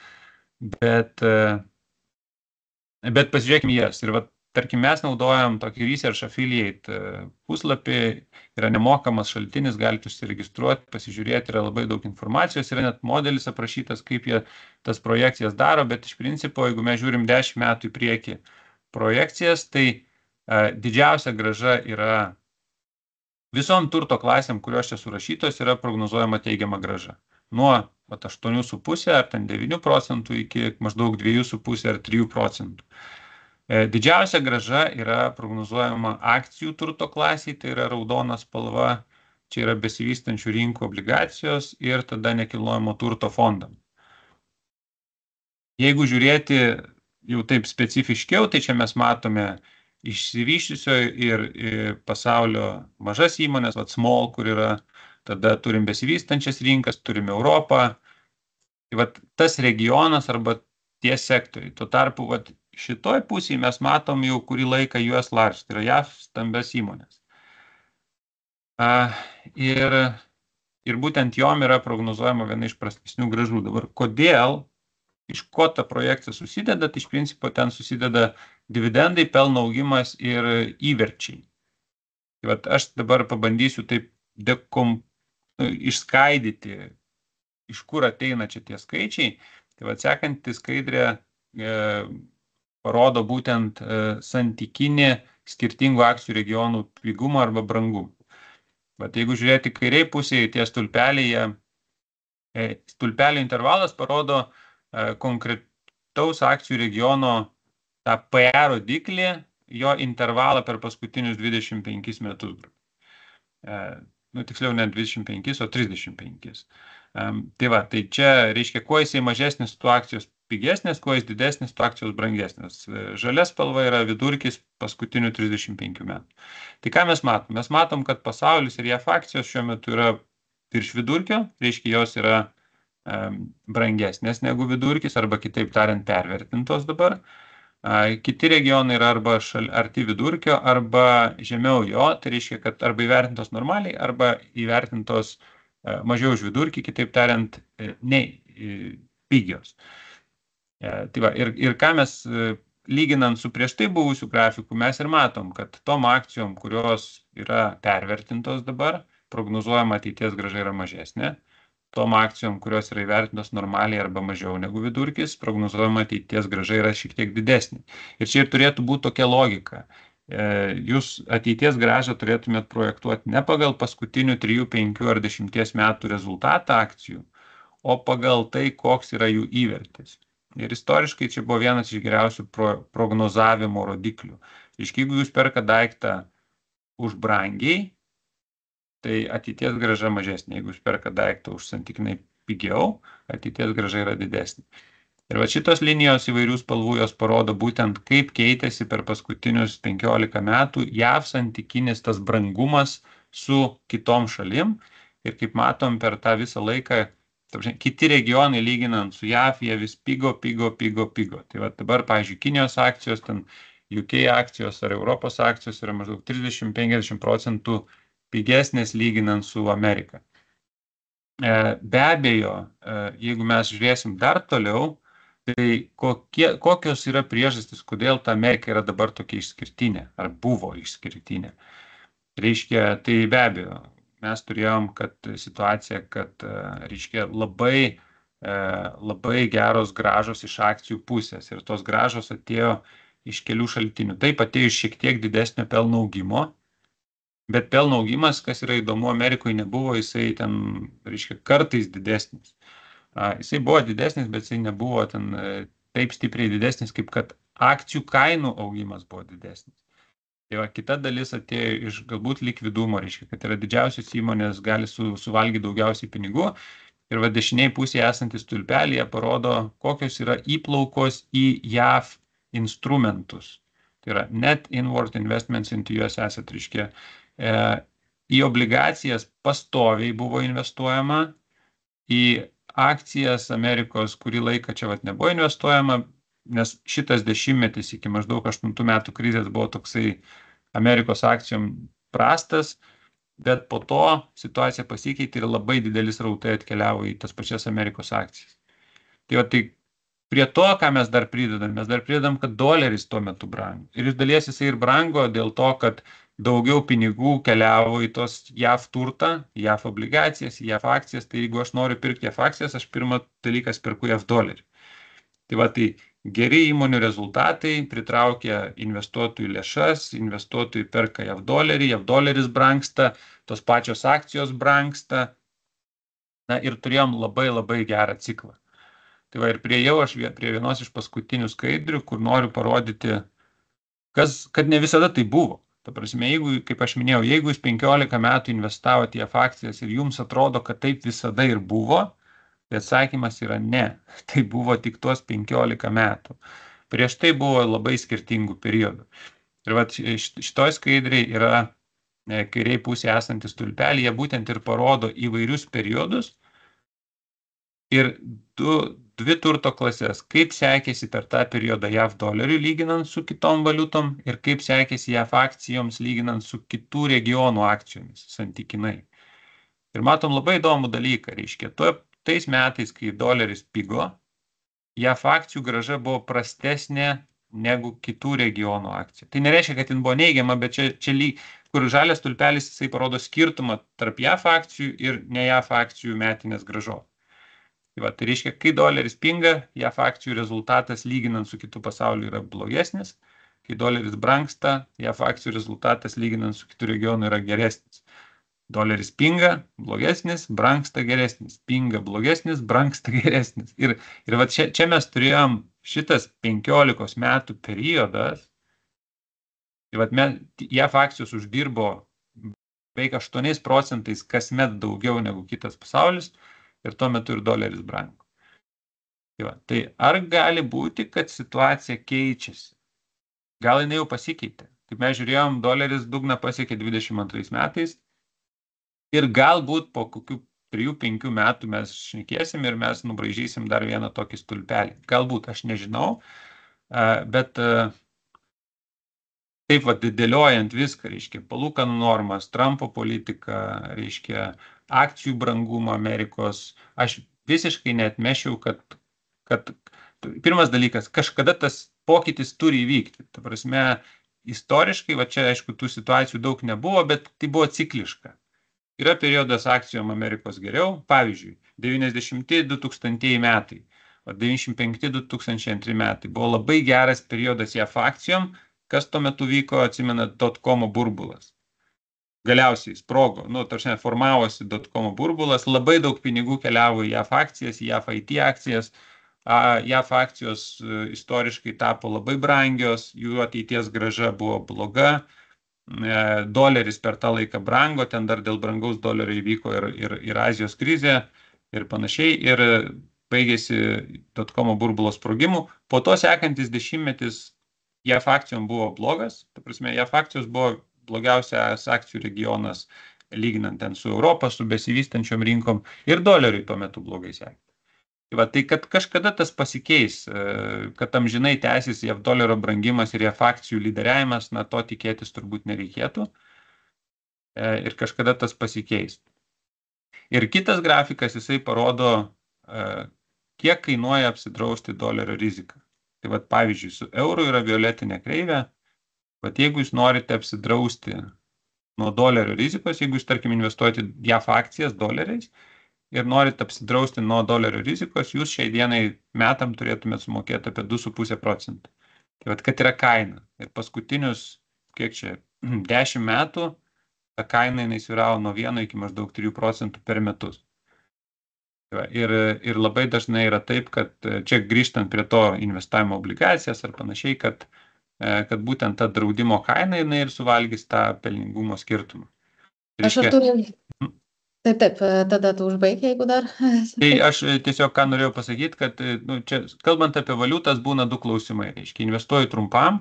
pasižiūrėkime jas. Ir tarkim, mes naudojam tokį Research Affiliate puslapį, yra nemokamas šaltinis, galite užsiregistruoti, pasižiūrėti, yra labai daug informacijos, yra net modelis aprašytas, kaip jie tas projekcijas daro, bet iš principo, jeigu mes žiūrim 10 metų į priekį projekcijas, tai didžiausia grąža yra visom turto klasėm, kurios čia surašytos, yra prognozuojama teigiama grąža. Nuo 8,5 ar 9% iki maždaug 2,5 ar 3%. Didžiausia grąža yra prognozuojama akcijų turto klasiai, tai yra raudona spalva, čia yra besivystančių rinkų obligacijos ir tada nekilnojamo turto fondam. Jeigu žiūrėti jau taip specifiškiau, tai čia mes matome išsivysčiusio ir pasaulio mažas įmonės, small, kur yra, tada turim besivystančias rinkas, turim Europą. Tai tas regionas arba tie sektoriai. Tuo tarpu šitoj pusėje mes matom jau kurį laiką US large, tai yra JAF stambias įmonės. Ir būtent jom yra prognozuojama viena iš prastesnių grąžų. Dabar kodėl, iš ko ta projekcija susideda, tai iš principo ten susideda dividendai, pelno augimas ir įverčiai. Tai aš dabar pabandysiu taip išskaidyti, iš kur ateina čia tie skaičiai. Tai sekanti skaidrė parodo būtent santykinį skirtingų akcijų regionų pigumą arba brangumą. Jeigu žiūrėti kairiai pusėje, tie stulpelio intervalas parodo konkretaus akcijų regiono tą PE rodiklį, jo intervalą per paskutinius 25 metus. Tiksliau ne 25, o 35. Tai čia reiškia, kuo jisai mažesnis, tuo akcijos pigesnės, kuo jis didesnis, tuo akcijos brangesnės. Žalia spalva yra vidurkis paskutinių 35 metų. Tai ką mes matom? Mes matom, kad pasaulis ir JAF akcijos šiuo metu yra virš vidurkio, reiškia, jos yra brangesnės negu vidurkis, arba kitaip tariant pervertintos dabar. Kiti regionai yra arba arti vidurkio, arba žemiau jo, tai reiškia, kad arba įvertintos normaliai, arba įvertintos mažiau už vidurkį, kitaip tariant, ne pigios. Ir ką mes, lyginant su prieš tai buvusių grafikų, mes ir matom, kad tom akcijom, kurios yra pervertintos dabar, prognozuojama ateities grąža yra mažesnė. Tom akcijom, kurios yra įvertintos normaliai arba mažiau negu vidurkis, prognozuojama ateities grąža yra šiek tiek didesnė. Ir čia ir turėtų būti tokia logika. Jūs ateities grąžą turėtumėt projektuoti ne pagal paskutinių 3, 5 ar 10 metų rezultatą akcijų, o pagal tai, koks yra jų įvertis. Ir istoriškai čia buvo vienas iš geriausių prognozavimo rodiklių. Jeigu jūs perka daiktą už brangiai, tai ateities grąža mažesnė. Jeigu jūs perka daiktą už santykinai pigiau, ateities grąža yra didesnė. Ir šitos linijos įvairių spalvų jos parodo būtent, kaip keitėsi per paskutinius 15 metų JAV santykinis tas brangumas su kitom šalim. Ir kaip matom, per tą visą laiką, kiti regionai lyginant su JAV, jie vis pigo. Tai dabar, pavyzdžiui, Kinijos akcijos, ten UK akcijos ar Europos akcijos yra maždaug 30-50% pigesnės lyginant su Amerika. Be abejo, jeigu mes žiūrėsim dar toliau, tai kokios yra priežastys, kodėl ta Amerika yra dabar tokia išskirtinė, ar buvo išskirtinė. Reiškia, tai be abejo, mes turėjom situaciją, kad reiškia, labai geros grąžos iš akcijų pusės ir tos grąžos atėjo iš kelių šaltinių. Taip atėjo iš šiek tiek didesnio pelno augimo. Bet pelno augimas, kas yra įdomu, Amerikoje nebuvo, jisai ten, reiškia, kartais didesnis. Jisai buvo didesnis, bet jisai nebuvo ten taip stipriai didesnis, kaip kad akcijų kainų augimas buvo didesnis. Tai kita dalis atėjo iš galbūt likvidumo, reiškia, kad yra didžiausios įmonės gali suvalgyti daugiausiai pinigų. Ir dešiniai pusėje esantis stulpelyje parodo, kokios yra įplaukos į JAV instrumentus. Tai yra net inward investments into US asset, reiškia, į obligacijas pastoviai buvo investuojama, į akcijas Amerikos kurį laiką čia nebuvo investuojama, nes šitas dešimtmetis iki maždaug 8 metų krizės buvo toksai Amerikos akcijom prastas, bet po to situacija pasikeitė ir labai didelis rautai atkeliavo į tas pačias Amerikos akcijas. Tai prie to, ką mes dar pridedam, kad doleris tuo metu brango. Ir iš dalies jisai ir brango dėl to, kad daugiau pinigų keliavo į tos JAV turtą, JAV obligacijas, JAV akcijas. Tai jeigu aš noriu pirkti JAV akcijas, aš pirmą dalykas perku JAV dolerį. Tai geri įmonių rezultatai pritraukia investuotojų lėšas, investuotojai perka JAV doleris brangsta, tos pačios akcijos brangsta. Ir turėjom labai gerą ciklą. Ir priejau aš prie vienos iš paskutinių skaidrių, kur noriu parodyti, kad ne visada tai buvo. Ta prasme, kaip aš minėjau, jeigu jūs 15 metų investavote į akcijas ir jums atrodo, kad taip visada ir buvo, tai atsakymas yra ne. Tai buvo tik tuos 15 metų. Prieš tai buvo labai skirtingų periodų. Ir šitoj skaidriai yra kairiai pusėje esantis stulpelyje, būtent ir parodo įvairius periodus ir dvi turto klasės, kaip sekėsi per tą periodą JAV dolerių lyginant su kitom valiutom ir kaip sekėsi JAV akcijoms lyginant su kitų regionų akcijomis santykinai. Ir matom labai įdomų dalyką, reiškia, tais metais, kai doleris pigo, JAV akcijų grąža buvo prastesnė negu kitų regionų akcijų. Tai nereiškia, kad jin buvo neigiama, bet čia kur žalias stulpelis, jisai parodo skirtumą tarp JAV akcijų ir ne JAV akcijų metinės grąžos. Tai reiškia, kai doleris pinga, JAF akcijų rezultatas lyginant su kitu pasauliu yra blogesnis, kai doleris brangsta, JAF akcijų rezultatas lyginant su kitu regionu yra geresnis. Doleris pinga, blogesnis, brangsta geresnis, pinga blogesnis, brangsta geresnis. Ir va čia mes turėjom šitas 15 metų periodas, JAF akcijos uždirbo beveik 8% kasmet daugiau negu kitas pasaulis ir tuo metu ir doleris brango. Tai ar gali būti, kad situacija keičiasi? Gal jinai jau pasikeitė? Kaip mes žiūrėjom, doleris dugną pasiekė 22 metais ir galbūt po kokių 3-5 metų mes šnekėsim ir mes nubraižysim dar vieną tokį stulpelį. Galbūt, aš nežinau, bet taip dėliojant viską, reiškia, palūkanų normas, Trumpo politika, reiškia, akcijų brangumą Amerikos, aš visiškai neatmešiau, kad pirmas dalykas, kažkada tas pokytis turi įvykti. Ta prasme, istoriškai, čia aišku, tų situacijų daug nebuvo, bet tai buvo cikliška. Yra periodas akcijom Amerikos geriau, pavyzdžiui, 90-2000 metai, 95-2002 metai buvo labai geras periodas JAF akcijom, kas tuo metu vyko, atsimena, dotkomo burbulas. Galiausiai sprogo, formavosi dotkomo burbulas, labai daug pinigų keliavo į JAF akcijas, į JAF IT akcijas, JAF akcijos istoriškai tapo labai brangios, jų ateities grąža buvo bloga, doleris per tą laiką brango, ten dar dėl brangaus dolerio įvyko ir Azijos krizė ir panašiai, ir baigėsi dotkomo burbulo sprogimu. Po to sekantis dešimtmetis JAF akcijom buvo blogas, ta prasme, JAF akcijos buvo blogiausias akcijų regionas, lyginant ten su Europą, su besivystančiom rinkom, ir doleriui tuo metu blogai sekė. Tai kad kažkada tas pasikeis, kad amžinai tęsis JAF dolerio brangimas ir JAF akcijų lyderiavimas, to tikėtis turbūt nereikėtų. Ir kažkada tas pasikeis. Ir kitas grafikas, jisai parodo, kiek kainuoja apsidrausti dolerio riziką. Pavyzdžiui, su euru yra violetinė kreivė, jeigu jūs norite apsidrausti nuo dolerio rizikos, jeigu jūs, tarkim, investuojate JAF akcijas doleriais ir norite apsidrausti nuo dolerio rizikos, jūs šiai dienai metam turėtumėte sumokėti apie 2,5%. Kad yra kaina. Ir paskutinius, 10 metų, ta kaina jinai svyravo nuo 1 iki maždaug 3% per metus. Ir labai dažnai yra taip, kad čia grįžtant prie to investavimo obligacijas ar panašiai, kad būtent ta draudimo kaina jinai ir suvalgys tą pelningumo skirtumą. Aš ar turiu... Taip, tada tu užbaig, jeigu dar. Tai aš tiesiog ką norėjau pasakyti, kad čia, kalbant apie valiutas, būna 2 klausimai. Reiškia, investuoju trumpam,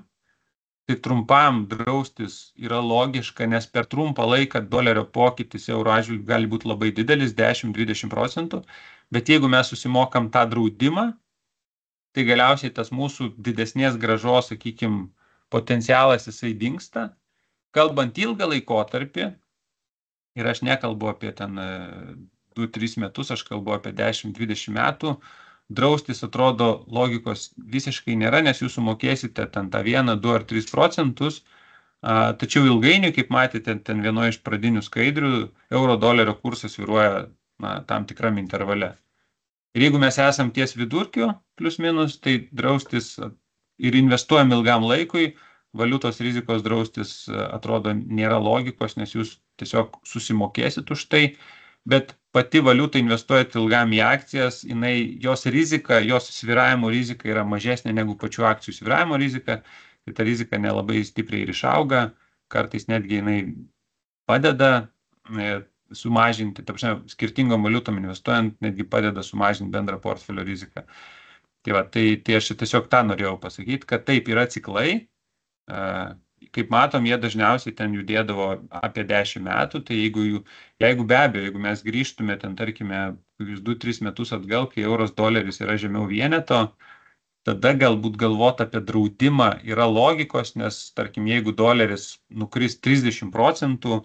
tai trumpam draustis yra logiška, nes per trumpą laiką dolerio pokytis euro atžvilgiu gali būti labai didelis, 10-20%, bet jeigu mes susimokam tą draudimą, tai galiausiai tas mūsų didesnės grąžos, sakykime, potencialas jisai dingsta. Kalbant ilgą laikotarpį, ir aš nekalbu apie ten 2-3 metus, aš kalbu apie 10-20 metų, draustis atrodo logikos visiškai nėra, nes jūs sumokėsite ten tą 1, 2 ar 3%, tačiau ilgainiui, kaip matėte, ten vienoje iš pradinių skaidrių, euro dolerio kursas svyruoja tam tikram intervale. Ir jeigu mes esam ties vidurkiu, plus minus, tai draustis ir investuojam ilgam laikui, valiutos rizikos draustis atrodo nėra logikos, nes jūs tiesiog susimokėsit už tai, bet pati valiuta investuojat ilgam į akcijas, jos rizika, jos svyravimo rizika yra mažesnė negu pačių akcijų svyravimo rizika, tai ta rizika nelabai stipriai ir išauga, kartais netgi jinai padeda sumažinti, skirtingom valiutom investuojant, netgi padeda sumažinti bendrą portfelio riziką. Tai aš tiesiog tą norėjau pasakyti, kad taip yra ciklai, kaip matom, jie dažniausiai ten judėdavo apie 10 metų, tai jeigu be abejo, jeigu mes grįžtume ten, tarkime, 2-3 metus atgal, kai euros doleris yra žemiau vieneto, tada galbūt galvoti apie draudimą yra logikos, nes, tarkim, jeigu doleris nukris 30%,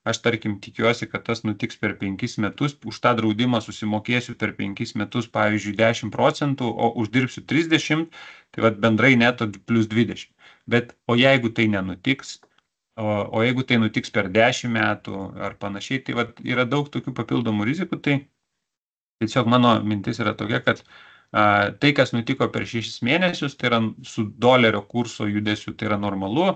aš, tarkim, tikiuosi, kad tas nutiks per 5 metus, už tą draudimą susimokėsiu per 5 metus, pavyzdžiui, 10%, o uždirbsiu 30%, tai bendrai neto plus 20%. Bet, o jeigu tai nenutiks, o jeigu tai nutiks per 10 metų ar panašiai, tai yra daug tokių papildomų rizikų, tai Tiesiog mano mintis yra tokia, kad tai, kas nutiko per 6 mėnesius, tai yra su dolerio kurso judesiu, tai yra normalu,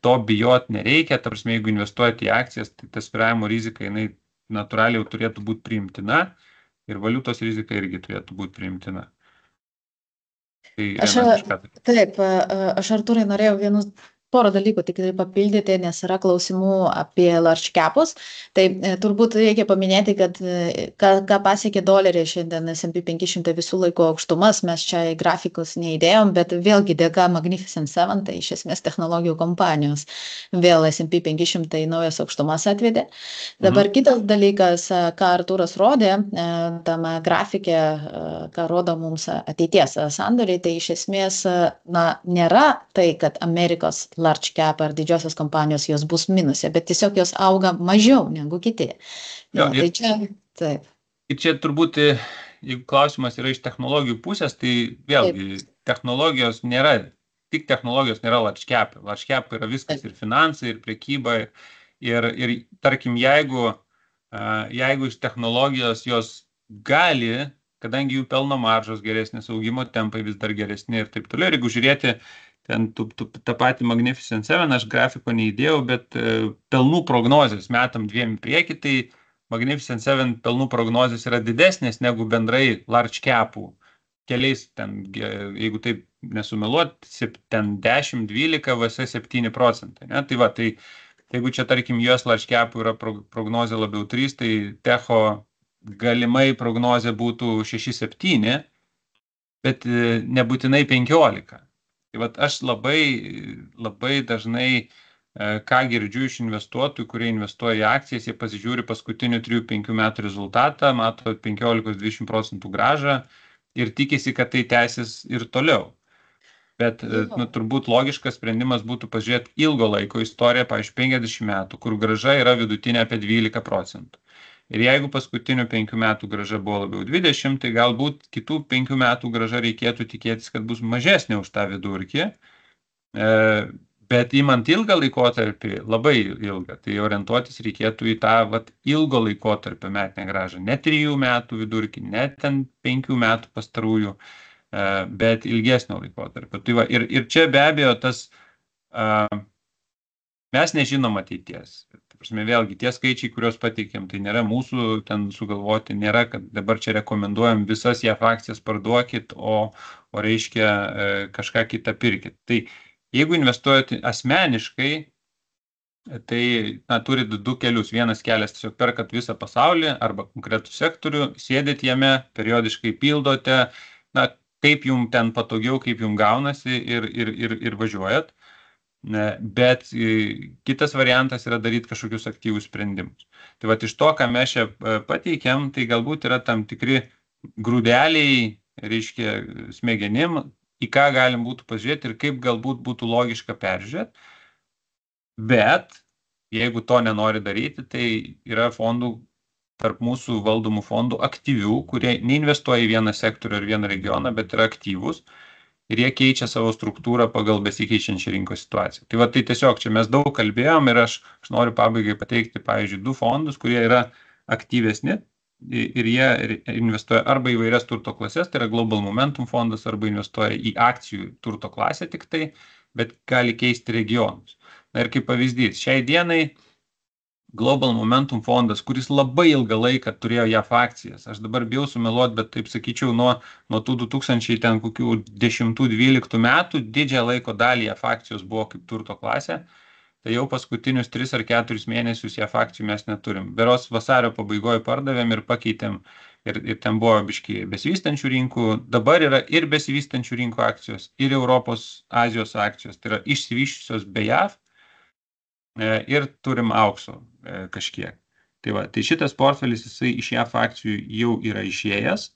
to bijot nereikia, ta prasme, jeigu investuojate į akcijas, tai ta svyravimo rizika, jinai natūraliai jau turėtų būti priimtina ir valiutos rizika irgi turėtų būti priimtina. Tai Aš, Irena kažką tai. taip, aš Artūrai norėjau vienus porą dalykų tik papildyti, nes yra klausimų apie large capus. Tai turbūt reikia paminėti, kad ką pasiekė doleriai šiandien S&P 500 visų laikų aukštumas, mes čia į grafikus neįdėjom, bet vėlgi dėka Magnificent Seven, tai iš esmės technologijų kompanijos, vėl S&P 500 į naujas aukštumas atvedė. Dabar kitas dalykas, ką Artūras rodė, tame grafike, ką rodo mums ateities sandoriai, tai iš esmės nėra tai, kad Amerikos large cap ar didžiosios kompanijos jos bus minuse, bet tiesiog jos auga mažiau negu kiti. Jo, Tai čia, taip. Ir čia turbūt, jeigu klausimas yra iš technologijų pusės, tai vėlgi technologijos nėra, tik technologijos nėra large cap. Large cap yra viskas ir finansai, ir prekyba. Ir tarkim, jeigu iš technologijos jos gali, kadangi jų pelno maržos geresnės, augimo tempai vis dar geresni ir taip toliau. Ir jeigu žiūrėti ten tą patį Magnificent Seven, aš grafiko neįdėjau, bet pelnų prognozės metam 2 į priekį, tai Magnificent Seven pelnų prognozės yra didesnės negu bendrai large capų. Keliais, ten, jeigu taip nesumeluot, ten 10-12 VS 7%. Ne? Tai va, tai jeigu čia, tarkim, US large capų yra prognozė labiau 3, tai Techo galimai prognozė būtų 6-7, bet nebūtinai 15. Tai vat aš labai dažnai, ką girdžiu iš investuotojų, kurie investuoja į akcijas, jie pasižiūri paskutinių 3-5 metų rezultatą, mato 15-20% grąžą ir tikisi, kad tai tęsis ir toliau. Bet turbūt logiškas sprendimas būtų pažiūrėti ilgo laiko istoriją, pavyzdžiui, 50 metų, kur grąža yra vidutinė apie 12%. Ir jeigu paskutinių 5 metų grąža buvo labiau 20, tai galbūt kitų 5 metų grąža reikėtų tikėtis, kad bus mažesnė už tą vidurkį. Bet imant ilgą laikotarpį, labai ilgą, tai orientuotis reikėtų į tą ilgo laikotarpio metinę grąžą. Ne 3 metų vidurkį, ne ten 5 metų pastarųjų, bet ilgesnio laikotarpio. Tai va, ir čia be abejo tas, mes nežinom ateities. Vėlgi, tie skaičiai, kuriuos pateikėm, tai nėra mūsų ten sugalvoti, nėra, kad dabar čia rekomenduojam visas JAF akcijas parduokit, o reiškia kažką kitą pirkit. Tai jeigu investuojate asmeniškai, tai turit 2 kelius. Vienas kelias tiesiog perkat visą pasaulį arba konkretų sektorių, sėdėt jame, periodiškai pildote, kaip jums ten patogiau, kaip jums gaunasi ir važiuojat. Bet kitas variantas yra daryti kažkokius aktyvus sprendimus. Tai va, iš to, ką mes čia pateikėm, tai galbūt yra tam tikri grūdeliai, reiškia, smegenim, į ką galim būtų pažiūrėti ir kaip galbūt būtų logiška peržiūrėti. Bet jeigu to nenori daryti, tai yra fondų, tarp mūsų valdomų fondų aktyvių, kurie neinvestuoja į vieną sektorių ar vieną regioną, bet yra aktyvūs. Ir jie keičia savo struktūrą pagal besikeičiančią rinkos situaciją. Tai va, tai tiesiog čia mes daug kalbėjom ir aš noriu pabaigai pateikti, pavyzdžiui, 2 fondus, kurie yra aktyvesni ir jie investuoja arba į vairias turto klases, tai yra Global Momentum fondas, arba investuoja į akcijų turto klasę tik tai, bet gali keisti regionus. Ir kaip pavyzdys, šiai dienai Global Momentum fondas, kuris labai ilgą laiką turėjo JAF akcijas. Aš dabar bijau sumeluot, bet taip sakyčiau, nuo tų 2010-2012 metų didžiąją laiko dalį JAF akcijos buvo kaip turto klasė. Tai jau paskutinius 3 ar 4 mėnesius JAF akcijų mes neturim. Beros vasario pabaigoje pardavėm ir pakeitėm ir ten buvo biški besivystančių rinkų. Dabar yra ir besivystančių rinkų akcijos, ir Europos, Azijos akcijos. Tai yra išsivyščiusios be JAF. Ir turim aukso kažkiek. Tai šitas portfelis, jisai iš JAF akcijų jau yra išėjęs,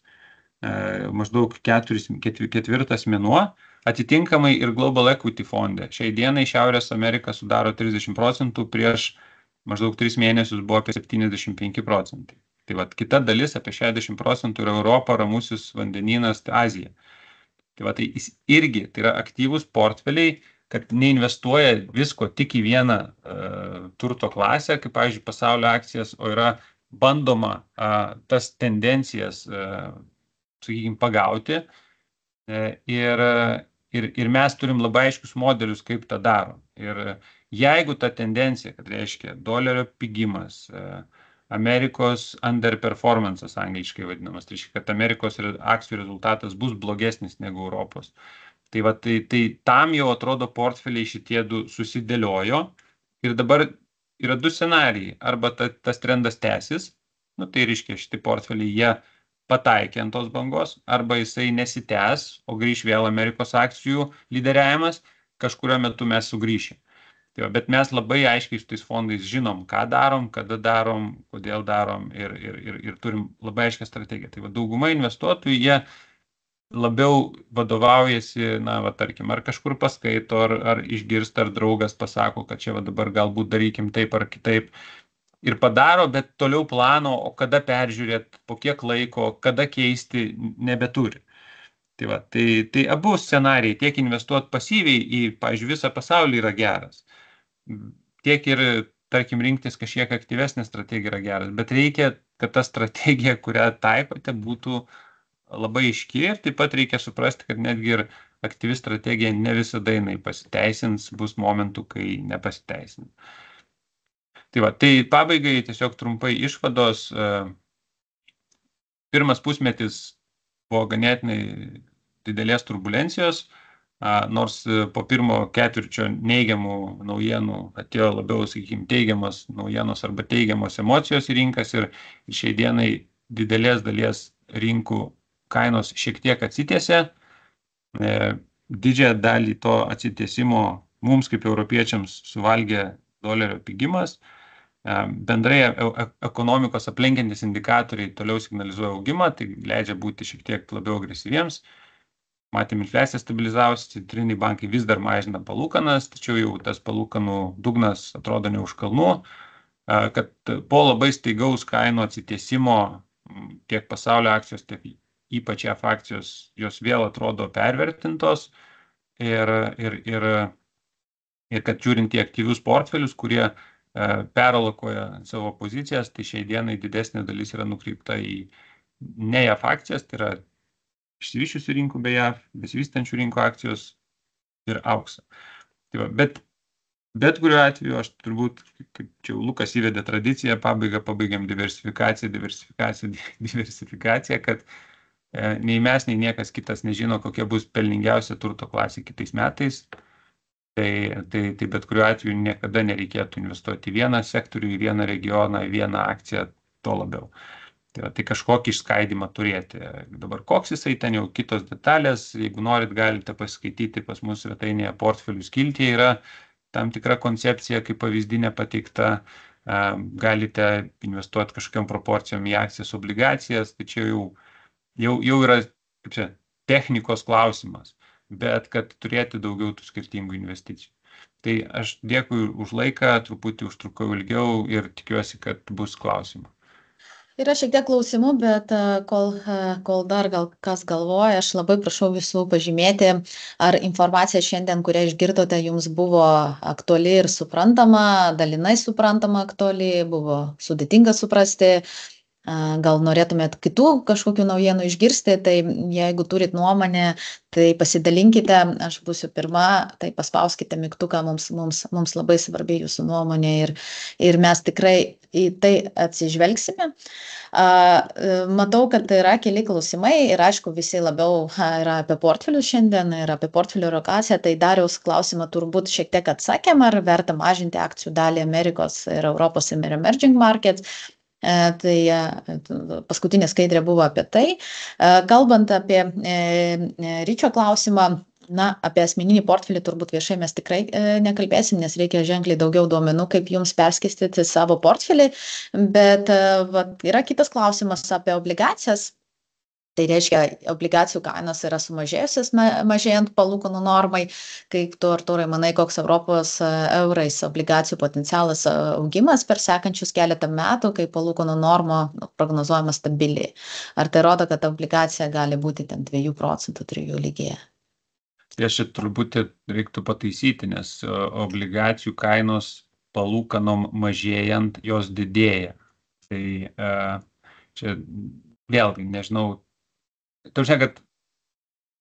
maždaug 4 mėnuo, atitinkamai ir Global Equity fonde. Šiai dienai Šiaurės Amerika sudaro 30%, prieš maždaug 3 mėnesius buvo apie 75%. Tai va, kita dalis apie 60% yra Europa, Ramusis vandenynas, Azija. Tai va, tai irgi tai yra aktyvus portfeliai, kad neinvestuoja visko tik į vieną turto klasę, kaip, pavyzdžiui, pasaulio akcijas, o yra bandoma tas tendencijas, sakykime, pagauti ir mes turim labai aiškius modelius, kaip tą darom. Ir jeigu ta tendencija, kad reiškia dolerio pigimas, Amerikos underperformances angliškai vadinamas, tai reiškia, kad Amerikos akcijų rezultatas bus blogesnis negu Europos. Tai tam jau atrodo portfeliai šitie du susidėliojo ir dabar yra du scenarijai. Arba tas trendas tęsis, tai reiškia, šitie portfeliai jie pataikė ant tos bangos, arba jisai nesitęs, o grįž vėl Amerikos akcijų lyderiavimas, kažkurio metu mes sugrįšim. Bet mes labai aiškiai su tais fondais žinom, ką darom, kada darom, kodėl darom ir turim labai aiškę strategiją. Tai dauguma investuotojų, jie labiau vadovaujasi, tarkim, ar kažkur paskaito, ar išgirsta, ar draugas pasako, kad čia dabar galbūt darykim taip ar kitaip. Ir padaro, bet toliau plano, o kada peržiūrėt, po kiek laiko, kada keisti, nebeturi. Tai abu scenarijai, tiek investuoti pasyviai į, pavyzdžiui, visą pasaulį yra geras, tiek ir, tarkim, rinktis kažkiek aktyvesnė strategija yra geras, bet reikia, kad ta strategija, kurią taikote, būtų labai aiški ir taip pat reikia suprasti, kad netgi ir aktyvi strategija ne visada jinai pasiteisins, bus momentų, kai nepasiteisins. Tai pabaigai tiesiog trumpai išvados. Pirmas pusmetis buvo ganėtinai didelės turbulencijos, nors po pirmo ketvirčio neigiamų naujienų atėjo labiau, sakykime, teigiamas naujienos arba teigiamos emocijos į rinkas ir šiai dienai didelės dalies rinkų kainos šiek tiek atsitiesė. Didžiąją dalį to atsitiesimo mums kaip europiečiams suvalgė dolerio pigimas. Bendrai ekonomikos aplenkiantis indikatoriai toliau signalizuoja augimą, tai leidžia būti šiek tiek labiau agresyviems. Matėm, infliacija stabilizavosi, centriniai bankai vis dar mažina palūkanas, tačiau jau tas palūkanų dugnas atrodo ne už kalnų, kad po labai staigaus kainų atsitiesimo tiek pasaulio akcijos, tiek ypač JAF akcijos, jos vėl atrodo pervertintos ir kad žiūrint į aktyvius portfelius, kurie peralokuoja savo pozicijas, tai šiai dienai didesnė dalis yra nukreipta į ne JAF akcijas, tai yra išsivyščiusių rinkų be JAF, besivystančių rinkų akcijos ir auksą. Bet kuriuo atveju aš turbūt, kaip čia Lukas įvedė tradiciją, pabaigiam diversifikaciją, kad nei mes, nei niekas kitas nežino, kokia bus pelningiausia turto klasė kitais metais. Tai bet kuriuo atveju niekada nereikėtų investuoti į vieną sektorių, į vieną regioną, į vieną akciją, to labiau. Tai kažkokį išskaidimą turėti. Dabar koks jisai, ten jau kitos detalės, jeigu norit, galite pasiskaityti pas mus svetainėje portfelių skiltyje, yra tam tikra koncepcija, kaip pavyzdinė pateikta, galite investuoti kažkokiam proporcijom į akcijas, obligacijas, tai čia jau yra, kaip čia, technikos klausimas, bet kad turėti daugiau tų skirtingų investicijų. Tai aš dėkui už laiką, truputį užtrukau ilgiau ir tikiuosi, kad bus klausimų. Yra šiek tiek klausimų, bet kol dar gal kas galvoja, aš labai prašau visų pažymėti, ar informacija šiandien, kurią išgirdote, jums buvo aktuali ir suprantama, dalinai suprantama aktuali, buvo sudėtinga suprasti. Gal norėtumėt kitų kažkokių naujienų išgirsti, tai jeigu turit nuomonę, tai pasidalinkite, aš būsiu pirma, tai paspauskite mygtuką, mums labai svarbi jūsų nuomonė ir mes tikrai į tai atsižvelgsime. Matau, kad yra keli klausimai ir aišku, visi labiau yra apie portfelius šiandien ir apie portfelių rokaciją, tai Dariaus klausimą turbūt šiek tiek atsakėm, ar verta mažinti akcijų dalį Amerikos ir Europos ir emerging markets. Tai paskutinė skaidrė buvo apie tai. Kalbant apie Ryčio klausimą, apie asmeninį portfelį turbūt viešai mes tikrai nekalbėsim, nes reikia ženkliai daugiau duomenų, kaip jums perskirstyti savo portfelį, bet yra kitas klausimas apie obligacijas. Tai reiškia, obligacijų kainos yra sumažėjusios mažėjant palūkanų normai. Kaip tu, Artūrai, manai, koks Europos eurais obligacijų potencialas augimas per sekančius keletą metų, kai palūkanų norma prognozuojama stabiliai? Ar tai rodo, kad obligacija gali būti ten 2%, 3% lygyje? Tai aš turbūt reiktų pataisyti, nes obligacijų kainos palūkanom mažėjant jos didėja. Tai čia vėlgi, nežinau, kad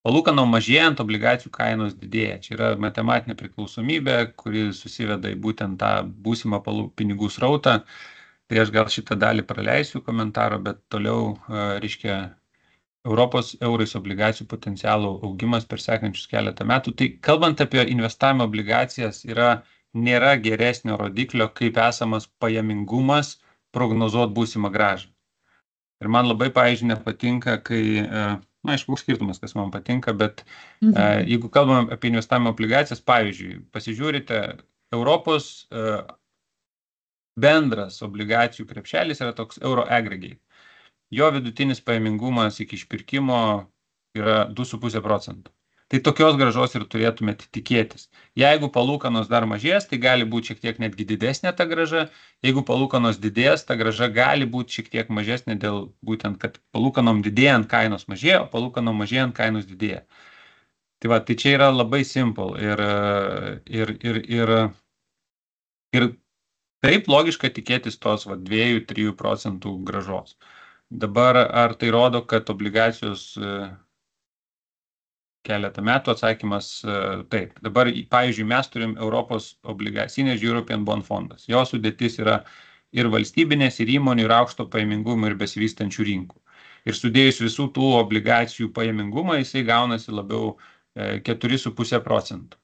palūkanom mažėjant obligacijų kainos didėja. Čia yra matematinė priklausomybė, kuri susiveda į būtent tą būsimą pinigų srautą. Tai aš gal šitą dalį praleisiu komentaro, bet toliau, reiškia, Europos eurais obligacijų potencialų augimas per sekančius keletą metų. Tai kalbant apie investavimo obligacijas, nėra geresnio rodiklio, kaip esamas pajamingumas prognozuoti būsimą grąžą. Ir man labai, pavyzdžiui, nepatinka, kai, aišku, skirtumas, kas man patinka, bet jeigu kalbam apie investavimo obligacijas, pavyzdžiui, pasižiūrite, Europos bendras obligacijų krepšelis yra toks euro aggregate. Jo vidutinis pajamingumas iki išpirkimo yra 2,5%. Tai tokios grąžos ir turėtumėte tikėtis. Jeigu palūkanos dar mažės, tai gali būti šiek tiek netgi didesnė ta grąža. Jeigu palūkanos didės, ta grąža gali būti šiek tiek mažesnė dėl būtent, kad palūkanom didėjant kainos mažėja, o palūkanom mažėjant kainos didėja. Tai čia yra labai simple ir taip logiška tikėtis tos 2-3% grąžos. Dabar ar tai rodo, kad obligacijos keletą metų atsakymas taip. Dabar, pavyzdžiui, mes turim Europos obligacinės European Bond fondas. Jo sudėtis yra ir valstybinės, ir įmonių, ir aukšto pajamingumo, ir besivystančių rinkų. Ir sudėjus visų tų obligacijų pajamingumą, jisai gaunasi labiau 4,5%.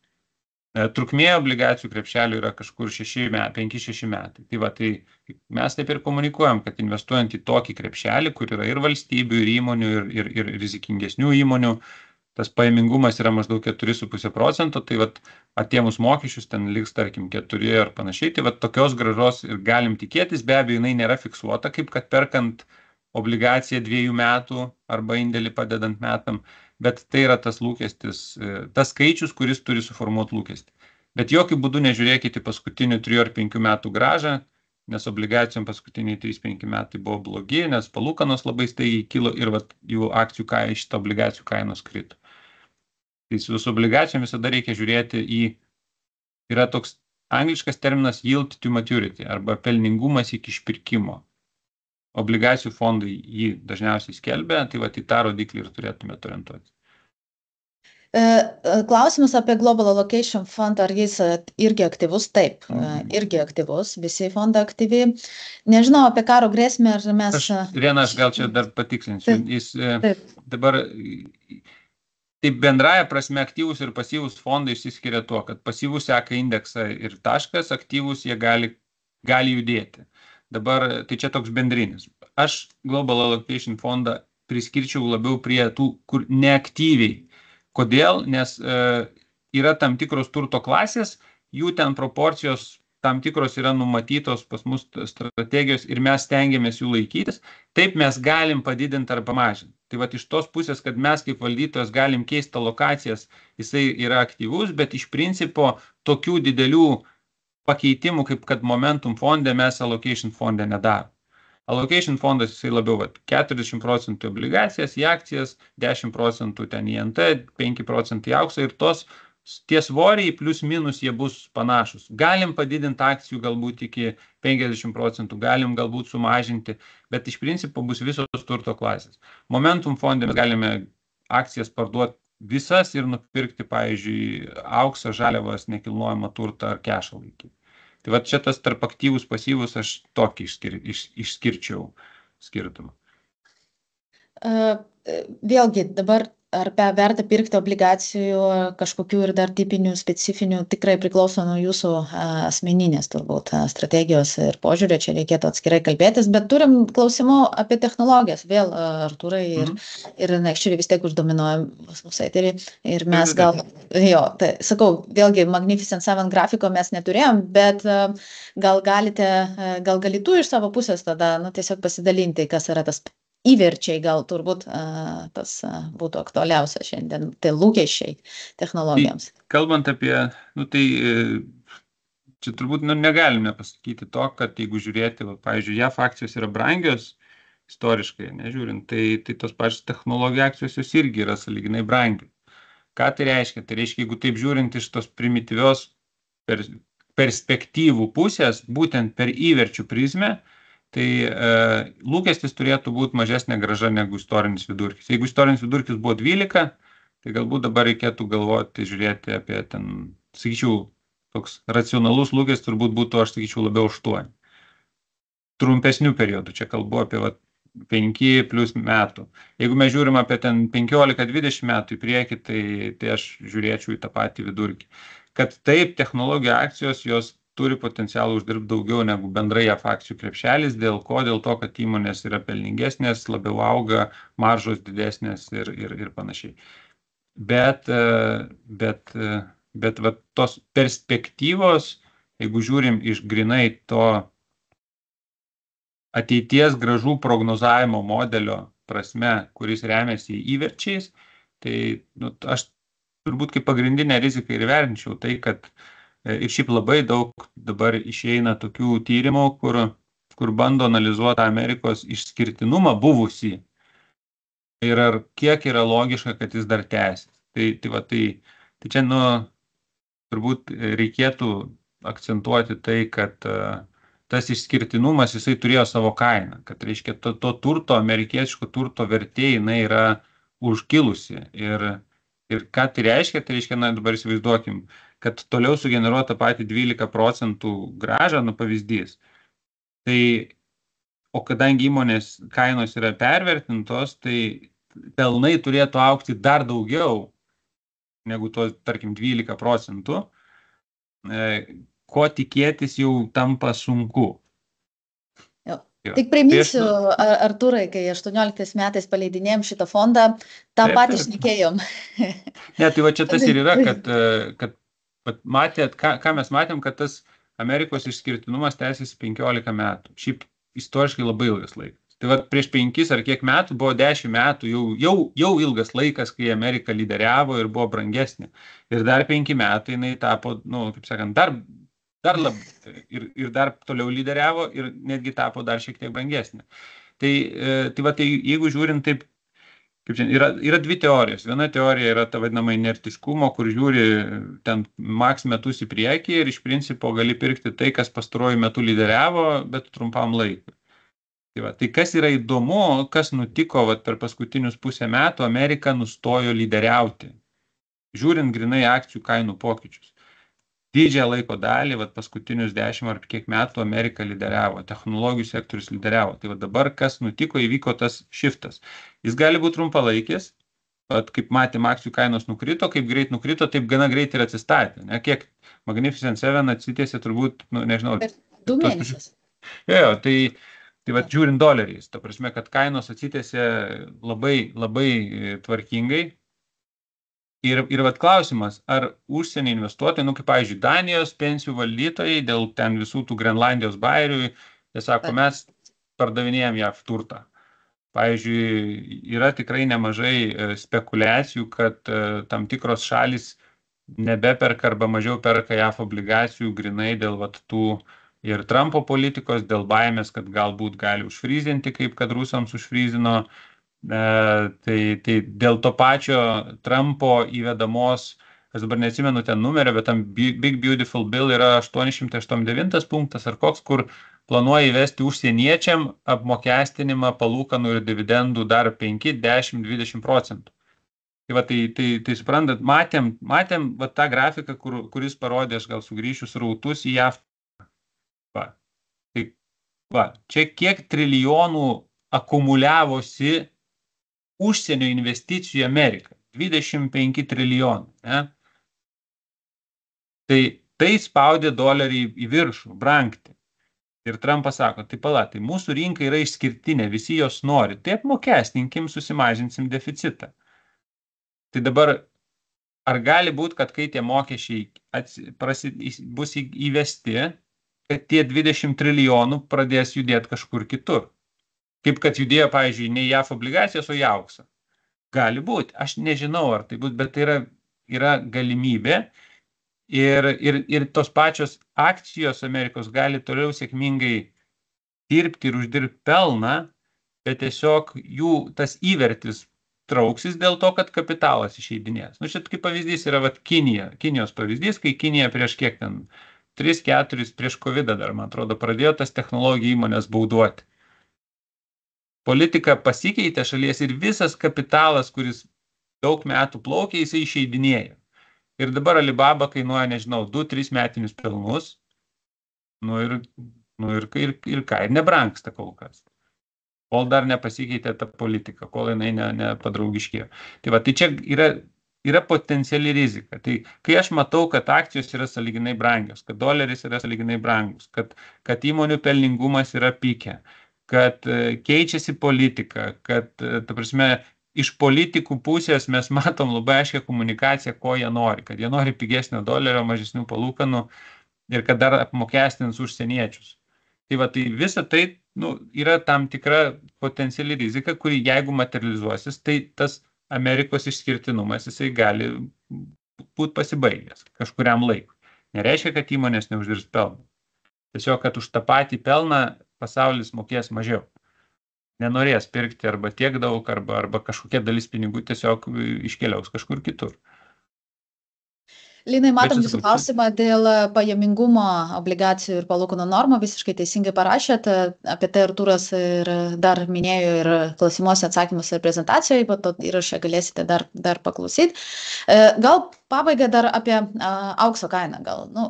Trukmė obligacijų krepšelių yra kažkur 5-6 metai. Tai mes taip ir komunikuojam, kad investuojant į tokį krepšelį, kur yra ir valstybių, ir įmonių, ir rizikingesnių įmonių, tas pajamingumas yra maždaug 4,5%, tai atėmus mokesčius ten liks, tarkim, 4 ar panašiai, tai tokios grąžos ir galim tikėtis, be abejo, jinai nėra fiksuota, kaip kad perkant obligaciją 2 metų arba indėlį padedant metam, bet tai yra tas lūkestis, tas skaičius, kuris turi suformuoti lūkestį. Bet jokių būdų nežiūrėkite paskutinių 3 ar 5 metų grąžą, nes obligacijom paskutiniai 3-5 metai buvo blogi, nes palūkanos labai staigiai kilo ir jų akcijų šitą obligacijų kainos krito. Tai su obligacijom visada reikia žiūrėti yra toks angliškas terminas yield to maturity arba pelningumas iki išpirkimo. Obligacijų fondai jį dažniausiai skelbia, tai į tą rodiklį ir turėtume orientuoti. Klausimas apie Global Allocation Fund, ar jis irgi aktyvus? Taip, irgi aktyvus, visi fondai aktyviai. Nežinau apie karo grėsmę, ar mes... Aš gal čia dar patikslinsiu. Jis dabar, taip bendraja prasme, aktyvus ir pasyvus fondai išsiskiria tuo, kad pasyvus seka indeksą ir taškas, aktyvus jie gali judėti. Dabar, tai čia toks bendrinis. Aš Global Allocation fondą priskirčiau labiau prie tų, kur neaktyviai. Kodėl? Nes yra tam tikros turto klasės, jų ten proporcijos tam tikros yra numatytos pas mus strategijos ir mes stengiamės jų laikytis. Taip mes galim padidinti ar pamažinti. Tai iš tos pusės, kad mes kaip valdytojas galim keisti lokacijas, jisai yra aktyvus, bet iš principo tokių didelių pakeitimų, kaip kad Momentum fonde, mes Allocation fonde nedarom. Allocation fondas jisai labiau 40% obligacijas į akcijas, 10% ten į NT, 5% į auksą ir tie svoriai plus minus jie bus panašus. Galim padidinti akcijų galbūt iki 50%, galim galbūt sumažinti, bet iš principo bus visos turto klasės. Momentum fonde mes galime akcijas parduoti visas ir nupirkti, pavyzdžiui, auksą, žaliavas, nekilnojamą turtą ar kešą laikyti. Tai čia tas tarp aktyvus, pasyvus aš tokį išskirčiau skirtumą. Vėlgi, dabar ar verta pirkti obligacijų kažkokių ir dar tipinių, specifinių, tikrai priklauso nuo jūsų asmeninės turbūt strategijos ir požiūrio, čia reikėtų atskirai kalbėtis, bet turim klausimų apie technologijas. Vėl, Artūrai, ir Nekščiui vis tiek uždominuojam mūsų eterį ir mes gal, tai sakau, vėlgi Magnificent 7 grafiko mes neturėjom, bet gal gali tu iš savo pusės tada tiesiog pasidalinti, kas yra tas įverčiai, gal turbūt tas būtų aktualiausia šiandien, tai lūkesčiai technologijoms. Kalbant apie, tai čia turbūt negalim nepasakyti to, kad jeigu žiūrėti, pavyzdžiui, JAF akcijos yra brangios, istoriškai, nežiūrint, tai tos pačios technologijų akcijos jos irgi yra sąlyginai brangios. Ką tai reiškia? Tai reiškia, jeigu taip žiūrint iš tos primityvios perspektyvų pusės, būtent per įverčių prizmę, tai lūkestis turėtų būti mažesnė grąža negu istorinis vidurkis. Jeigu istorinis vidurkis buvo 12, tai galbūt dabar reikėtų galvoti, žiūrėti apie ten, sakyčiau, toks racionalus lūkestis turbūt būtų, aš sakyčiau, labiau 8. Trumpesnių periodų, čia kalbu apie 5 plus metų. Jeigu mes žiūrim apie ten 15-20 metų į priekį, tai aš žiūrėčiau į tą patį vidurkį. Kad taip, technologijų akcijos, jos turi potencialą uždirbti daugiau negu bendrai JAF akcijų krepšelis, dėl ko? Dėl to, kad įmonės yra pelningesnės, labiau auga, maržos didesnės ir panašiai. Bet va, tos perspektyvos, jeigu žiūrim iš grinai to ateities grąžų prognozavimo modelio prasme, kuris remiasi įverčiais, tai aš turbūt kaip pagrindinę riziką ir vertinčiau tai, kad ir šiaip labai daug dabar išeina tokių tyrimų, kur bando analizuoti Amerikos išskirtinumą buvusį ir ar kiek yra logiška, kad jis dar tęsis. Tai čia, turbūt reikėtų akcentuoti tai, kad tas išskirtinumas, jisai turėjo savo kainą, kad, reiškia, to turto, amerikietiško turto vertė, jinai yra užkilusi. Ir ką tai reiškia, dabar įsivaizduokim, kad toliau sugeneruota patį 12% grąžą, pavyzdys. Tai, o kadangi įmonės kainos yra pervertintos, tai pelnai turėtų augti dar daugiau negu to, tarkim, 12%, ko tikėtis jau tampa sunku. Tik priminsiu, Artūrai, kai 18 metais paleidinėjom šitą fondą, tą patį šnekėjom. Ne, tai va čia tas ir yra, kad matėt, ką mes matėm, kad tas Amerikos išskirtinumas tęsiasi 15 metų. Šiaip istoriškai labai ilgas laikas. Tai va prieš 5 ar kiek metų buvo 10 metų, jau ilgas laikas, kai Amerika lyderiavo ir buvo brangesnė. Ir dar 5 metai jinai tapo, kaip sakant, dar ir dar toliau lyderiavo ir netgi tapo dar šiek tiek brangesnė. Tai jeigu žiūrint taip, kaip čia, yra dvi teorijos. Viena teorija yra ta vadinama inertiškumo, kur žiūri ten maks metus į priekį ir iš principo gali pirkti tai, kas pastaruoju metu lyderiavo, bet trumpam laikui. Tai kas yra įdomu, kas nutiko per paskutinius pusę metų, Amerika nustojo lyderiauti, žiūrint grinai akcijų kainų pokyčius. Didžiąją laiko dalį, paskutinius 10 ar kiek metų Amerika lyderiavo, technologijų sektorius lyderiavo. Tai dabar kas nutiko, įvyko tas shiftas. Jis gali būti trumpalaikis, kaip matėm, akcijų kainos nukrito, kaip greit nukrito, taip gana greit ir atsistatė. Ne? Kiek Magnificent 7 atsitiesė turbūt, nežinau. Per 2 mėnesius. Tai žiūrint doleriais, ta prasme, kad kainos atsitiesė labai, labai tvarkingai. Ir klausimas, ar užsienio investuotojai, kaip pavyzdžiui, Danijos pensijų valdytojai, dėl ten visų tų Grenlandijos bairių, jie sako, mes pardavinėjom JAF turtą. Pavyzdžiui, yra tikrai nemažai spekulacijų, kad tam tikros šalis nebeperka arba mažiau perka JAF obligacijų grinai dėl tų ir Trumpo politikos, dėl baimės, kad galbūt gali užfryzinti, kaip kad rusams užfryzino. Tai dėl to pačio Trumpo įvedamos, aš dabar neatsimenu ten numerio, bet tam Big Beautiful Bill yra 889 punktas ar koks, kur planuoja įvesti užsieniečiam apmokestinimą palūkanų ir dividendų dar 5, 10, 20%. Tai suprantat, matėm tą grafiką, kuris parodė, aš gal sugrįšiu srautus į JAF. Čia kiek trilijonų akumuliavosi užsienio investicijų į Ameriką. 25 trilijonų. Ne? Tai spaudė dolerį į viršų, brangti. Ir Trumpas sako, tai mūsų rinka yra išskirtinė, visi jos nori. Tai apmokestinkim, susimažinsim deficitą. Tai dabar, ar gali būti, kad kai tie mokesčiai bus įvesti, kad tie 20 trilijonų pradės judėti kažkur kitur. Kaip kad judėjo, pavyzdžiui, ne JAF obligacijas, o į auksą. Gali būti. Aš nežinau, ar tai bus, bet tai yra galimybė. Ir tos pačios akcijos Amerikos gali toliau sėkmingai dirbti ir uždirbti pelną, bet tiesiog jų tas įvertis trauksis dėl to, kad kapitalas išeidinės. Šit kaip pavyzdys yra Kinijos pavyzdys, kai Kinija prieš kiek ten 3-4 prieš COVID dar, man atrodo, pradėjo tas technologijų įmonės bauduoti. Politika pasikeitė šalies ir visas kapitalas, kuris daug metų plaukė, jisai išeidinėjo. Ir dabar Alibaba kainuoja, nežinau, 2-3 metinius pelnus. Ir ką, ir nebrangsta kol kas. Kol dar nepasikeitė ta politika, kol jinai nepadraugiškėjo. Tai čia yra potenciali rizika. Tai kai aš matau, kad akcijos yra sąlyginai brangios, kad doleris yra sąlyginai brangus, kad įmonių pelningumas yra pike, kad keičiasi politika, kad, ta prasme, iš politikų pusės mes matom labai aiškę komunikaciją, ko jie nori, kad jie nori pigesnio dolerio, mažesnių palūkanų ir kad dar apmokestins užsieniečius. Tai visa tai yra tam tikra potenciali rizika, kuri jeigu materializuosis, tai tas Amerikos išskirtinumas, jisai gali būti pasibaigęs kažkuriam laikui. Nereiškia, kad įmonės neuždirbs pelną. Tiesiog, kad už tą patį pelną pasaulis mokės mažiau. Nenorės pirkti arba tiek daug, arba kažkokia dalis pinigų tiesiog iškeliaus kažkur kitur. Linai, matom jūsų klausimą dėl pajamingumo obligacijų ir palūkanų normų, visiškai teisingai parašėt, apie tai Artūras ir dar minėjo ir klausimuose atsakymus ir prezentacijoje, bet to įrašę galėsite dar paklausyti. Gal pabaiga dar apie aukso kainą,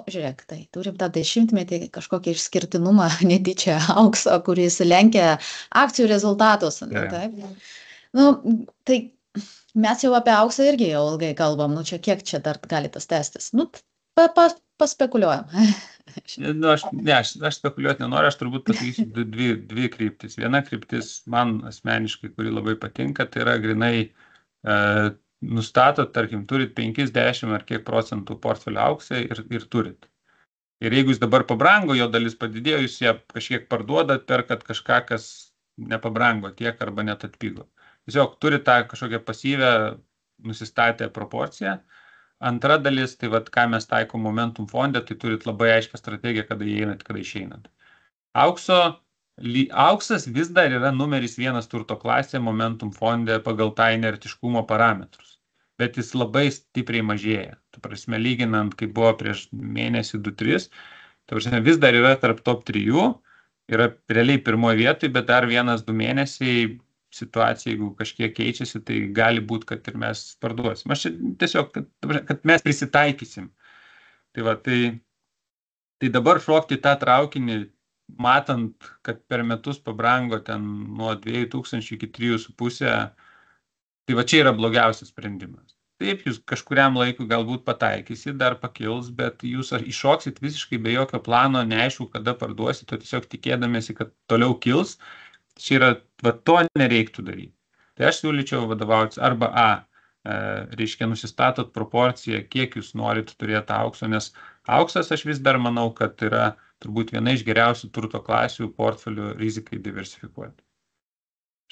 žiūrėk, tai turim tą 10-metį kažkokį išskirtinumą, netyčia aukso, kuris lenkia akcijų rezultatus. Tai mes jau apie auksą irgi jau ilgai kalbam, čia kiek čia dar gali tas tęstis? Paspekuliuojam. Aš spekuliuoti nenoriu, aš turbūt pasakysiu dvi kryptis. Viena kryptis man asmeniškai, kuri labai patinka, tai yra grinai nustatot, tarkim, turit 50 ar kiek procentų portfelio auksai ir turit. Ir jeigu jis dabar pabrango, jo dalis padidėjo, jūs ją kažkiek parduodat, perkat kažką, kas nepabrango tiek arba net atpigo. Tiesiog turi tą kažkokią pasyvę nusistatę proporciją. Antra dalis, tai ką mes taikom Momentum fonde, tai turit labai aiškę strategiją, kada įeinat, kada išeinat. Auksas vis dar yra numeris 1 turto klasė Momentum fonde pagal tą inertiškumo parametrus. Bet jis labai stipriai mažėja. Ta prasme, lyginant, kaip buvo prieš mėnesį 2-3, ta prasme, vis dar yra tarp top 3, yra realiai pirmoje vietoje, bet dar 1-2 mėnesiai situacija, jeigu kažkiek keičiasi, tai gali būti, kad ir mes parduosim. Aš tiesiog, kad mes prisitaikysim. Tai dabar šokti tą traukinį, matant, kad per metus pabrango ten nuo 2000 iki 3,5, tai čia yra blogiausias sprendimas. Taip, jūs kažkuriam laikui galbūt pataikysit, dar pakils, bet jūs iššoksit visiškai be jokio plano, neaišku, kada parduosit, o tiesiog tikėdamėsi, kad toliau kils. Čia yra, to nereiktų daryti. Tai aš siūlyčiau vadovautis arba reiškia nusistatot proporciją, kiek jūs norit turėti aukso, nes auksas aš vis dar manau, kad yra turbūt viena iš geriausių turto klasių portfelių rizikai diversifikuoti.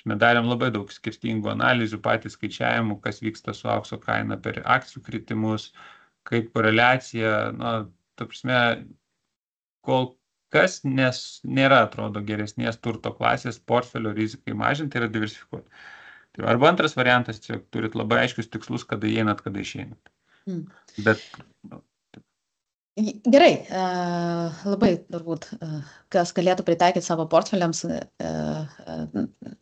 Mes darėm labai daug skirtingų analizių, patys skaičiavimų, kas vyksta su aukso kaina per akcijų kritimus, kaip koreliacija, ta prasme, kol kas nėra, atrodo, geresnės turto klasės portfelio rizikai mažinti, tai yra diversifikuoti. Arba antras variantas, turit labai aiškius tikslus, kada įeinat, kada išeinat. Bet Gerai, labai turbūt, kas galėtų pritaikyti savo portfeliams,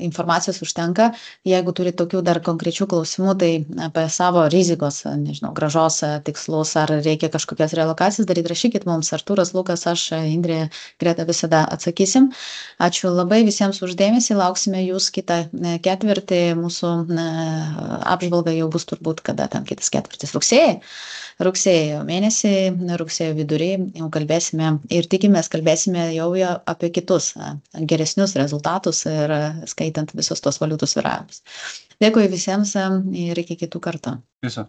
informacijos užtenka. Jeigu turi tokių dar konkrečių klausimų, tai apie savo rizikos, nežinau, grąžos tikslus, ar reikia kažkokias relokacijas daryti, rašykit mums, Artūras, Lukas, aš, Indrė, Greta visada atsakysim. Ačiū labai visiems už dėmesį, lauksime jūs kitą ketvirtį, mūsų apžvalga jau bus turbūt, kada ten kitas ketvirtis, rugsėjo mėnesį, rugsėjo vidury jau kalbėsime ir tikimės kalbėsime jau apie kitus geresnius rezultatus ir skaitant visus tos valiutų svyravimus. Dėkui visiems ir iki kitų kartų. Viso.